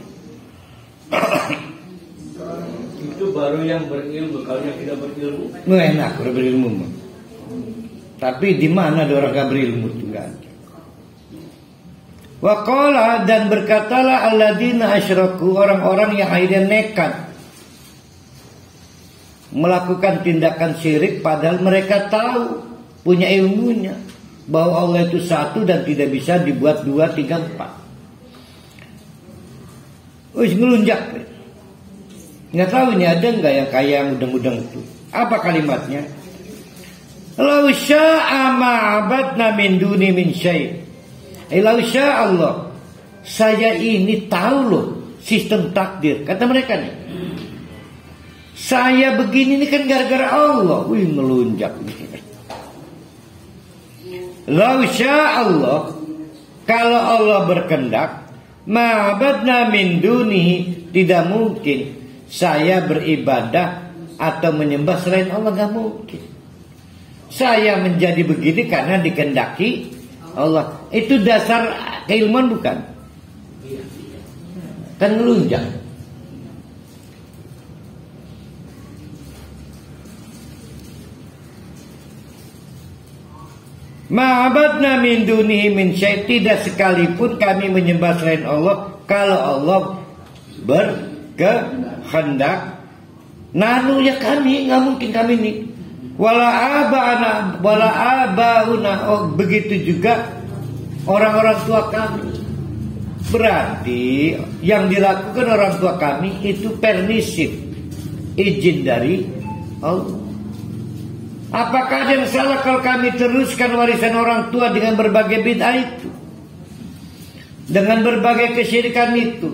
Itu baru yang berilmu. Kalau yang tidak berilmu, Enak udah berilmu. Tapi di mana ada orang gak berilmu itu enggak ada. Wa qala dan berkatalah alladzina asyraku, orang-orang yang akhirnya nekat melakukan tindakan syirik padahal mereka tahu, punya ilmunya bahwa Allah itu satu dan tidak bisa dibuat 2, 3, 4. Wis ngelunjak. Nggak tahu ini ada nggak yang kayak yang udang-udang itu. Apa kalimatnya? Lau sya'a ma'abadna min duni min syai'. Lau sya'a Allah. Saya ini tahu loh sistem takdir. Kata mereka nih. Saya begini ini kan gara-gara Allah. Wih melunjak. Lau sya'a Allah. Kalau Allah berkehendak, ma'abadna min dunihi, tidak mungkin saya beribadah atau menyembah selain Allah, gak mungkin. Saya menjadi begini karena dikehendaki Allah. Itu dasar keilmuan bukan? Kan ngelunjak. Ma'abadna min dunihi min syai', tidak sekalipun kami menyembah selain Allah kalau Allah berkehendak. Nanu ya kami, nggak mungkin kami ini. Wala abauna, oh begitu juga orang-orang tua kami. Berarti yang dilakukan orang tua kami itu permisif, izin dari Allah. Apakah ada yang salah kalau kami teruskan warisan orang tua dengan berbagai bid'ah itu, dengan berbagai kesyirikan itu?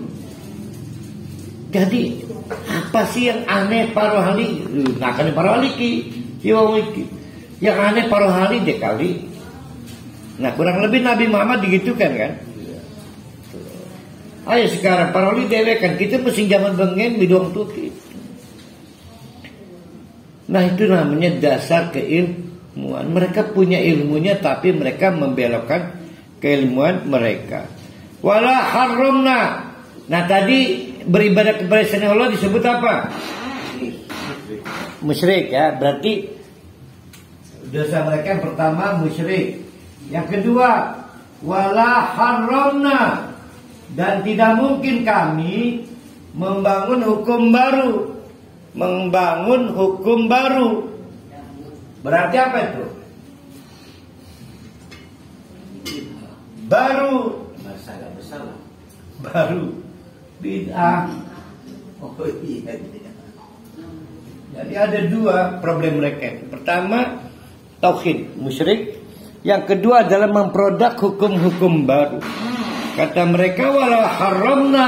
Jadi apa sih yang aneh para ahli? Nah kan para ahli yang aneh para ahli deh kali. Nah kurang lebih Nabi Muhammad digitukan kan? Ayo sekarang para ahli dewe kan kita mesti zaman bengen bidong tuti. Nah itu namanya dasar keilmuan. Mereka punya ilmunya tapi mereka membelokkan keilmuan mereka. Wala haramna. Nah tadi beribadah kepada selain Allah disebut apa? Musyrik ya. Berarti dosa mereka yang pertama musyrik. Yang kedua wala haramna. Dan tidak mungkin kami membangun hukum baru, membangun hukum baru. Berarti apa itu? Baru. Masa gak bersalah. Baru bid'ah. Oh iya. Jadi ada dua problem mereka. Pertama, tauhid, musyrik. Yang kedua adalah memproduk hukum-hukum baru. Kata mereka, walau haramna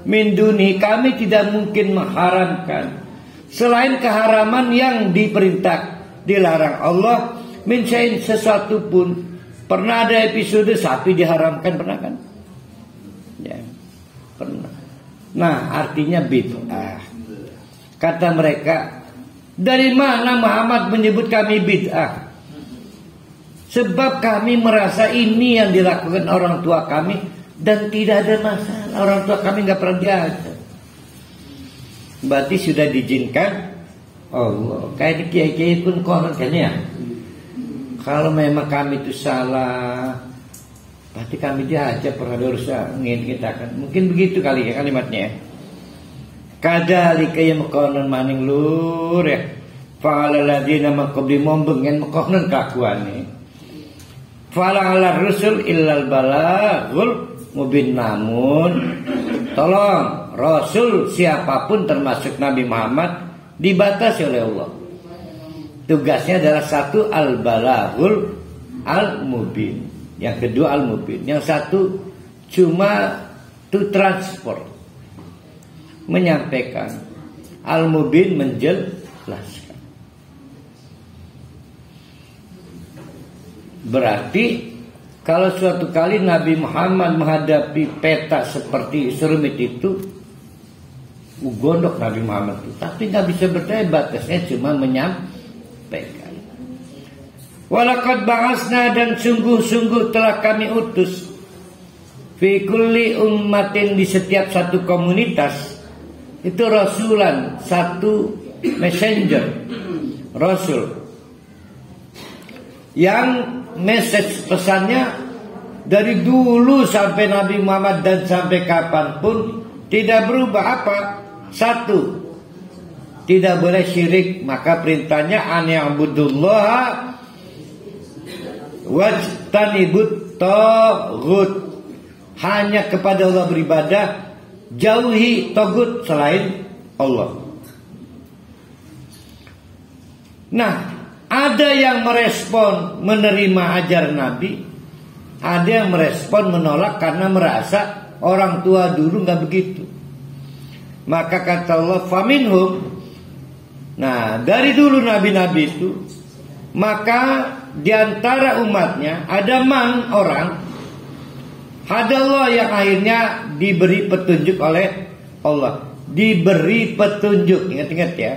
min duni, kami tidak mungkin mengharamkan selain keharaman yang diperintah, dilarang Allah, min syai'in, sesuatu pun. Pernah ada episode sapi diharamkan, pernah kan? Ya, pernah. Nah, artinya bid'ah. Kata mereka, dari mana Muhammad menyebut kami bid'ah? Sebab kami merasa ini yang dilakukan orang tua kami dan tidak ada masalah. Orang tua kami nggak pernah diajar. Berarti sudah diizinkan Allah. Kayak kiai-kiai pun konon kan ya. Kalau memang kami itu salah, berarti kami diajar pernah dosa ingin kita kan. Mungkin begitu kali ya kalimatnya. Kadalika yang konon maning lur ya. Fa'ala ladina maqabli mombengen konon kakuane. Fala ala rusul illal balaghul mubin, namun tolong rasul siapapun termasuk Nabi Muhammad dibatasi oleh Allah. Tugasnya adalah satu al-balaghul al-mubin, yang kedua al-mubin, yang satu cuma to transport, menyampaikan, al-mubin menjelaskan. Berarti kalau suatu kali Nabi Muhammad menghadapi peta seperti serumit itu, gondok Nabi Muhammad itu, tapi nggak bisa bertanya, batasnya cuma menyampaikan. Walaqad ba'asna, dan sungguh-sungguh telah kami utus, fi kulli ummatin, di setiap satu komunitas itu rasulan, satu messenger, rasul, yang message pesannya dari dulu sampai Nabi Muhammad dan sampai kapanpun tidak berubah. Apa? Satu, tidak boleh syirik. Maka perintahnya an ya'budullaha wajtanibut taghut, hanya kepada Allah beribadah, jauhi taghut selain Allah. Nah, ada yang merespon menerima ajaran Nabi, ada yang merespon menolak karena merasa orang tua dulu nggak begitu. Maka kata Allah, faminhum, nah dari dulu nabi-nabi itu, maka diantara umatnya ada man, orang, hadallah, yang akhirnya diberi petunjuk oleh Allah, diberi petunjuk, ingat-ingat ya.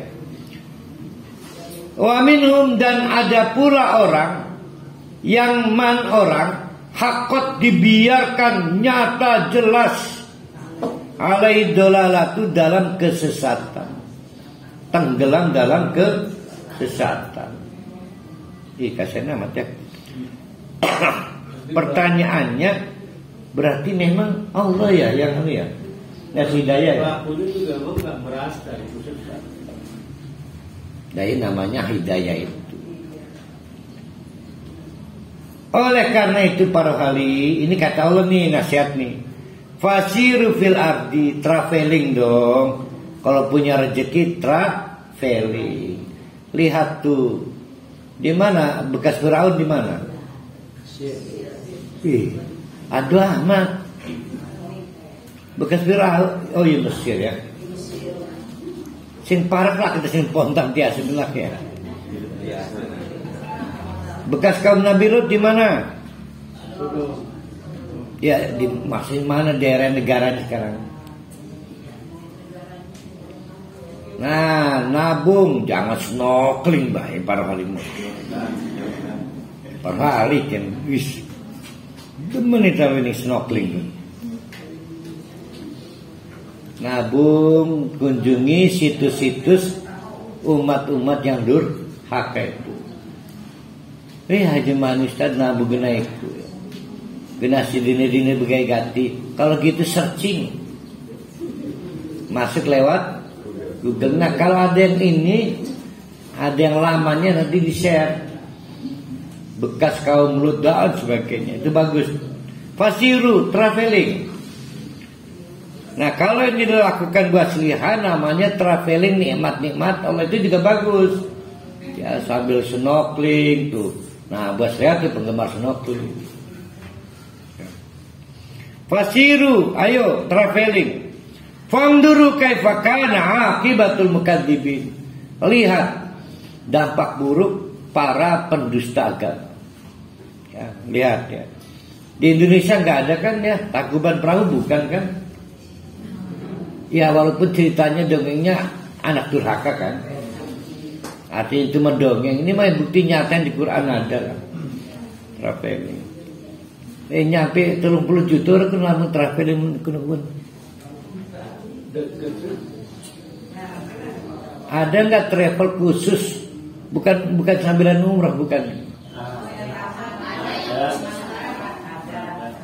Wa minhum, dan ada pula orang yang man, orang hakot, dibiarkan nyata jelas, alai dolalatu, dalam kesesatan, tenggelam dalam kesesatan. Kasihan amat ya. Pertanyaannya, berarti memang Allah ya yang ya ngasih hidayah ya? Pelakunya juga nggak merasa itu sesat. Dari namanya hidayah itu. Oleh karena itu para kali ini kata Allah nih, nasihat nih, fasiru fil ardi, traveling dong. Kalau punya rezeki traveling. Lihat tuh, di mana bekas Firaun, di mana? Aduh amat. Bekas Firaun, oh iya Mesir ya. Sing parah lah kita sing pontang dia sebelah ya. Bekas kaum Nabi Lut di mana? Ya di masih mana daerah negara sekarang? Nah, nabung, jangan snorkeling bae para halim. Para halim kan wis demen itu ini snorkeling. Nabung, kunjungi situs-situs umat-umat yang durhaka itu. Haji Ustaz nabung gena itu. Gena si dini-dini begai gati. Kalau gitu searching, masuk lewat Google. Nah kalau ada yang ini, ada yang lamanya nanti di-share, bekas kaum Lut dan sebagainya, itu bagus. Fasiru, traveling. Nah kalau ini dilakukan buat selihan, namanya traveling, nikmat-nikmat Allah itu juga bagus. Ya sambil snorkeling tuh. Nah buat saya tuh penggemar snorkeling. Fasiru, ayo traveling. Fanduru kaifa kana akibatul mukadzibin. Lihat dampak buruk para pendusta agama. Ya, lihat ya. Di Indonesia nggak ada kan ya Tangkuban Perahu, bukan kan? Ya walaupun ceritanya dongengnya anak durhaka kan. Artinya itu mendongeng. Ini mah bukti nyata yang di Quran ada kan. Traveling. Nyampe 30 juta orang kan lamun traveling kun. Ada nggak travel khusus? Bukan sambilan umrah, bukan.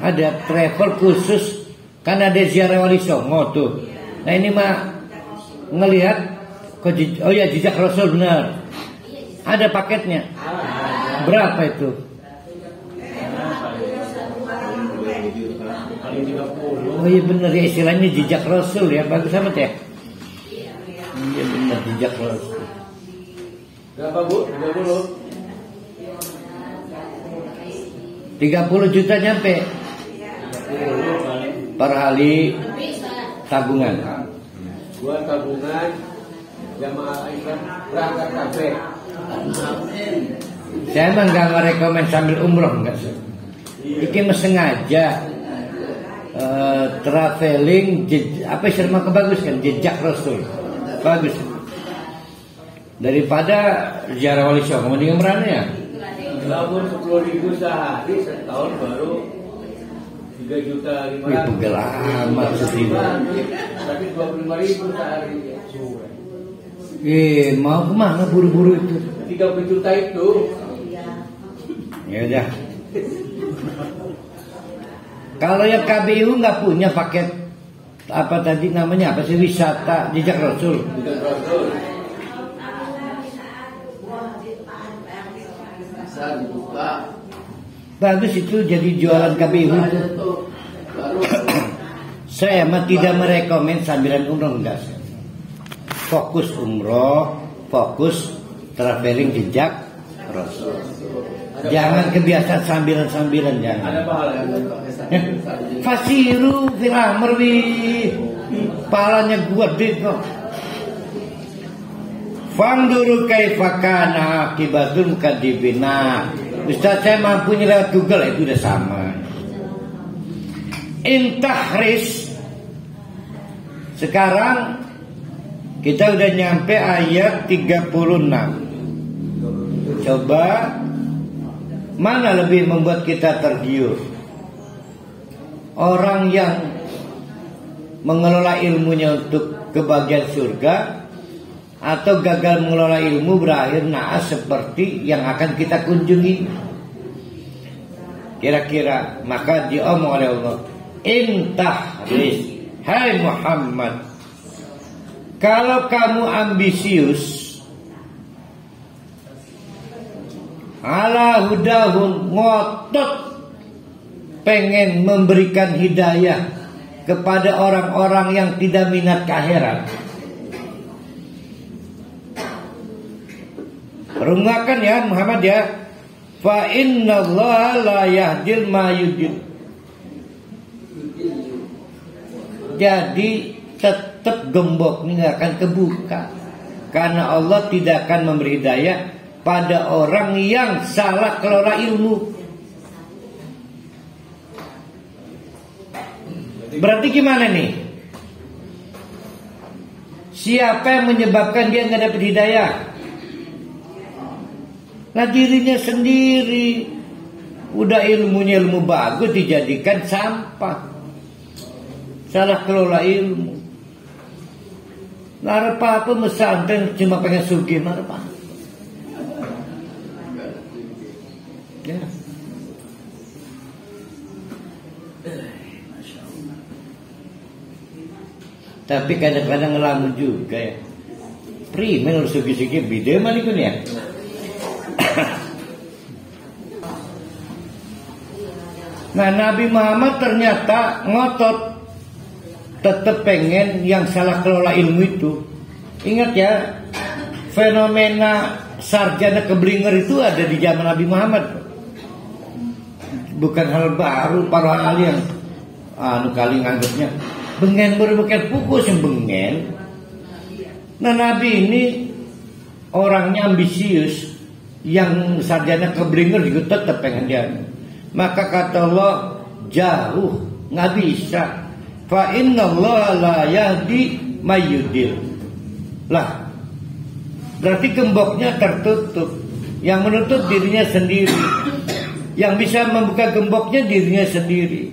Ada travel khusus kan ada ziarah Wali Songo tuh. Nah ini mah ngelihat oh ya jejak Rasul benar. Ada paketnya. Berapa itu? Oh iya benar ya, istilahnya jejak Rasul ya, bagus amat ya. Iya benar jejak Rasul. Berapa Bu? 30 juta nyampe. Per hari tabungan. Buat tabungan jamaah Islam berangkat kafe. Saya emang nggak merekomend sambil umroh enggak sih. Ini sengaja traveling apa istilahnya kebagus kan, jejak Rasul bagus daripada ziarah Wali Songo. Mending umrah ya. Lamun 10.000 sehari, setahun baru 3.500.000. Wih, pegel amat sih. Tapi 25.000 sehari. Mau kemana buru-buru itu? 30 juta itu. Ya udah. Kalau yang KBU nggak punya paket apa tadi namanya apa sih, wisata jejak Rasul? Jejak Rasul. Bisa dibuka. Bagus itu jadi jualan KBU itu. Saya mah tidak merekomend sambilan umroh, enggak. Fokus umroh, fokus traveling jejak Rasul. Jangan kebiasaan sambilan-sambilan, jangan. Ada pahala. Fasiru fil amri. Pahalanya gede kok. Fanduru kaifa kana akibatul mukadzibin. Ustaz saya mampu lewat Google itu udah sama. Intahris. Sekarang kita udah nyampe ayat 36. Coba mana lebih membuat kita tergiur? Orang yang mengelola ilmunya untuk kebahagiaan surga, atau gagal mengelola ilmu berakhir naas seperti yang akan kita kunjungi. Kira-kira maka diomong oleh Allah, intahris, hai Muhammad, kalau kamu ambisius, ala hudahun, ngotot pengen memberikan hidayah kepada orang-orang yang tidak minat ke akhirat. Renungkan ya Muhammad ya. Fa innallaha la yahdil ma yudil. Jadi tetap gembok ini gak akan kebuka, karena Allah tidak akan memberi hidayah pada orang yang salah kelola ilmu. Berarti gimana nih? Siapa yang menyebabkan dia nggak dapat hidayah? Nah dirinya sendiri. Udah ilmunya ilmu bagus dijadikan sampah. Salah kelola ilmu. Nara apa mesantren cuma pengen sugih, nara apa? Ya. Tapi kadang-kadang ngelamun juga ya. Primen harus segi-segi bide malikun ya. Nah, Nabi Muhammad ternyata ngotot tetap pengen yang salah kelola ilmu itu. Ingat ya, fenomena sarjana keblinger itu ada di zaman Nabi Muhammad. Bukan hal baru para ahli yang kali nganggapnya bengen berbukan fokus yang bengen. Nah, Nabi ini orangnya ambisius, yang sarjana keblinger juga tetap pengen dia. Maka kata Allah, jauh, nggak bisa. Fa innallaha la yahdi mayyudil. Lah, berarti gemboknya tertutup. Yang menutup dirinya sendiri. Yang bisa membuka gemboknya dirinya sendiri.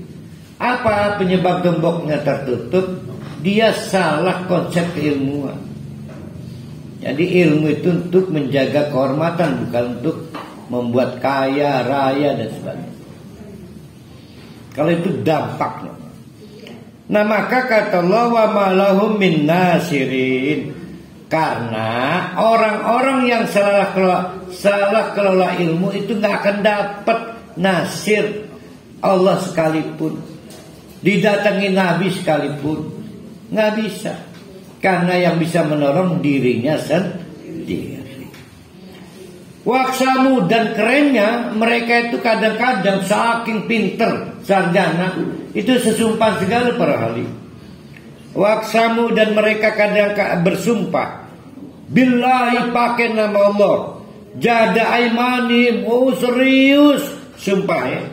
Apa penyebab gemboknya tertutup? Dia salah konsep keilmuan. Jadi ilmu itu untuk menjaga kehormatan, bukan untuk membuat kaya, raya dan sebagainya. Kalau itu dampaknya. Nah, maka kata Allah, wa malahum min nasirin. Karena orang-orang yang salah kelola ilmu itu nggak akan dapat nasir Allah sekalipun, didatangi Nabi sekalipun, nggak bisa. Karena yang bisa menolong dirinya sendiri. Waksamu, dan kerennya mereka itu kadang-kadang saking pinter sarjana itu sesumpah segala para ahli. Waksamu, dan mereka kadang bersumpah billahi, pakai nama Allah, jada aimanim, serius sumpah ya,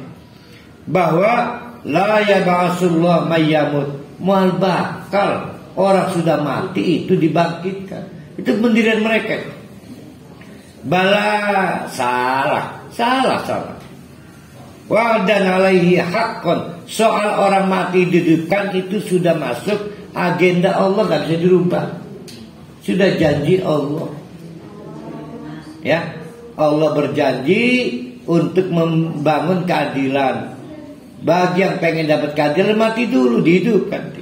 bahwa la yab'asullah mayyamut, mual bakal orang sudah mati itu dibangkitkan. Itu pendirian mereka. Bala, salah. Wa'dan alaihi haqqon, soal orang mati dihidupkan itu sudah masuk agenda Allah, gak bisa dirubah. Sudah janji Allah. Ya, Allah berjanji untuk membangun keadilan. Bagi yang pengen dapat keadilan, mati dulu, dihidupkan.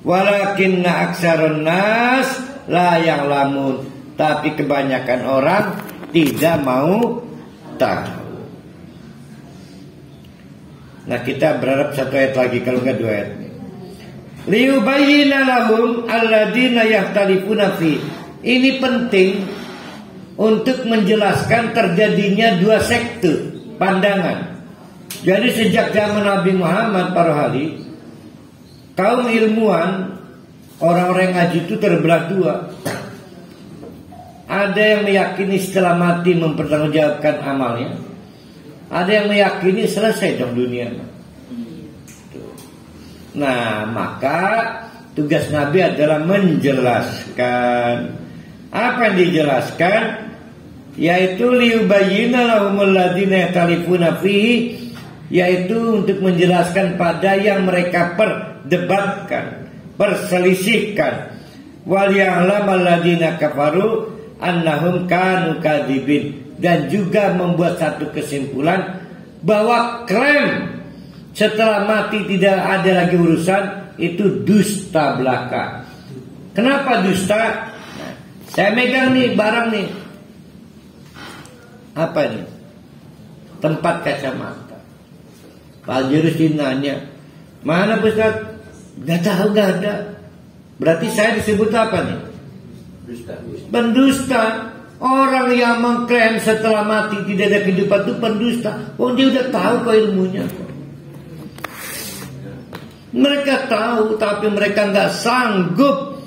Walakinna aksarun nas la ya'lamun, tapi kebanyakan orang tidak mau tahu. Nah, kita berharap satu ayat lagi, kalau enggak dua ayat. Liyubayyina lahum alladziina yakhtalifuna fi. Ini penting untuk menjelaskan terjadinya dua sekte pandangan. Jadi sejak zaman Nabi Muhammad para ahli, kaum ilmuwan, orang-orang ngaji itu terbelah dua. Ada yang meyakini setelah mati mempertanggungjawabkan amalnya. Ada yang meyakini selesai dong dunia. Nah, maka tugas Nabi adalah menjelaskan. Apa yang dijelaskan? Yaitu liyubayyina lahumul ladzina yakhtalifuna fihi, yaitu untuk menjelaskan pada yang mereka perdebatkan, perselisihkan. Wal ya'lamal ladzina kafaru annahum kanu kadzibin, dan juga membuat satu kesimpulan bahwa klaim setelah mati tidak ada lagi urusan itu dusta belaka. Kenapa dusta? Nah, saya megang nih barang nih. Apa nih? Tempat kacamata. Pak Jurus nanya, mana Ustaz? Gak tahu, gak ada. Berarti saya disebut apa nih? Pendusta. Orang yang mengklaim setelah mati tidak ada kehidupan itu pendusta. Oh, dia udah tahu kok ilmunya. Mereka tahu, tapi mereka nggak sanggup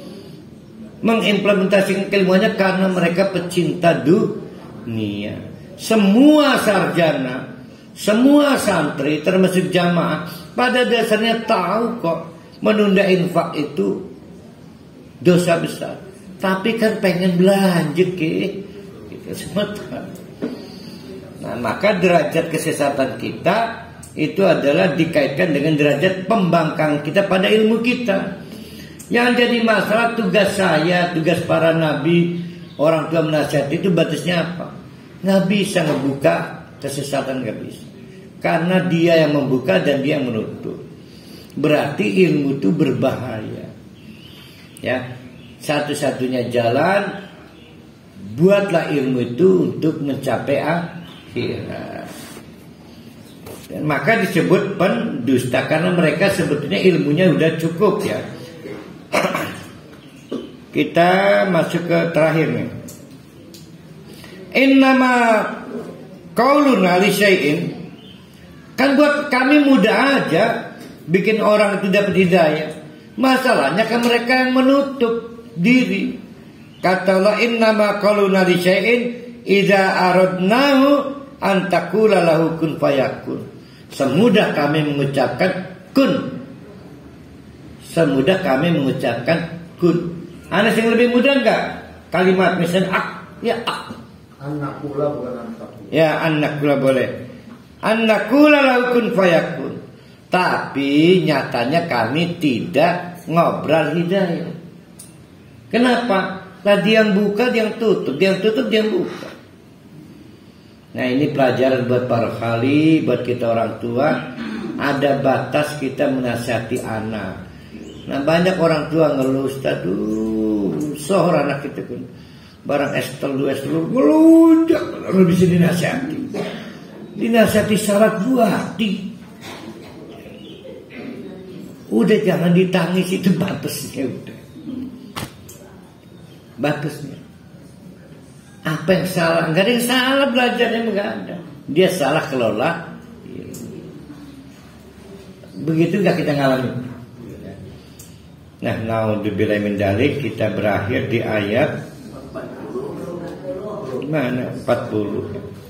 mengimplementasikan ilmunya karena mereka pecinta dunia. Semua sarjana, semua santri termasuk jamaah pada dasarnya tahu kok menunda infak itu dosa besar. Tapi kan pengen belanja gitu. Nah, maka derajat kesesatan kita itu adalah dikaitkan dengan derajat pembangkang kita pada ilmu kita. Yang jadi masalah tugas saya, tugas para nabi, orang tua menasihat itu batasnya apa? Nggak bisa ngebuka kesesatan, nggak bisa. Karena dia yang membuka dan dia yang menutup. Berarti ilmu itu berbahaya. Ya. satu-satunya jalan, buatlah ilmu itu untuk mencapai akhirat. Dan maka disebut pendusta karena mereka sebetulnya ilmunya udah cukup ya. Kita masuk ke terakhir nih. Innama qauluna li syai'in, kan buat kami mudah aja bikin orang itu dapat hidayah. Masalahnya kan mereka yang menutup diri. Kata Allah, innama qauluna li syai'in idza aradnahu an taqula lahu kun fayakun. Semudah kami mengucapkan kun. Semudah kami mengucapkan kun. Ada yang lebih mudah enggak? Kalimat misalnya ya An-naqula bukan an-taqula. Ya an-naqula boleh. An-naqula lahu kun fayakun. Tapi nyatanya kami tidak ngobrol hidayah. Kenapa? Tadi yang buka, dia yang tutup, dia yang tutup, dia yang buka. Nah ini pelajaran buat para khali, buat kita orang tua. Ada batas kita menasihati anak. Nah banyak orang tua ngeluh, sohor anak kita pun barang estel ngelunjak, kalau bisa dinasihati. Dinasihati salat dua hati. Udah jangan ditangis, itu batasnya udah. Batasnya. Apa yang salah? Enggak ada yang salah, belajarnya enggak ada. Dia salah kelola. Begitu enggak kita ngalamin. Nah, naudzubillahi min dzalik, kita berakhir di ayat mana? 40.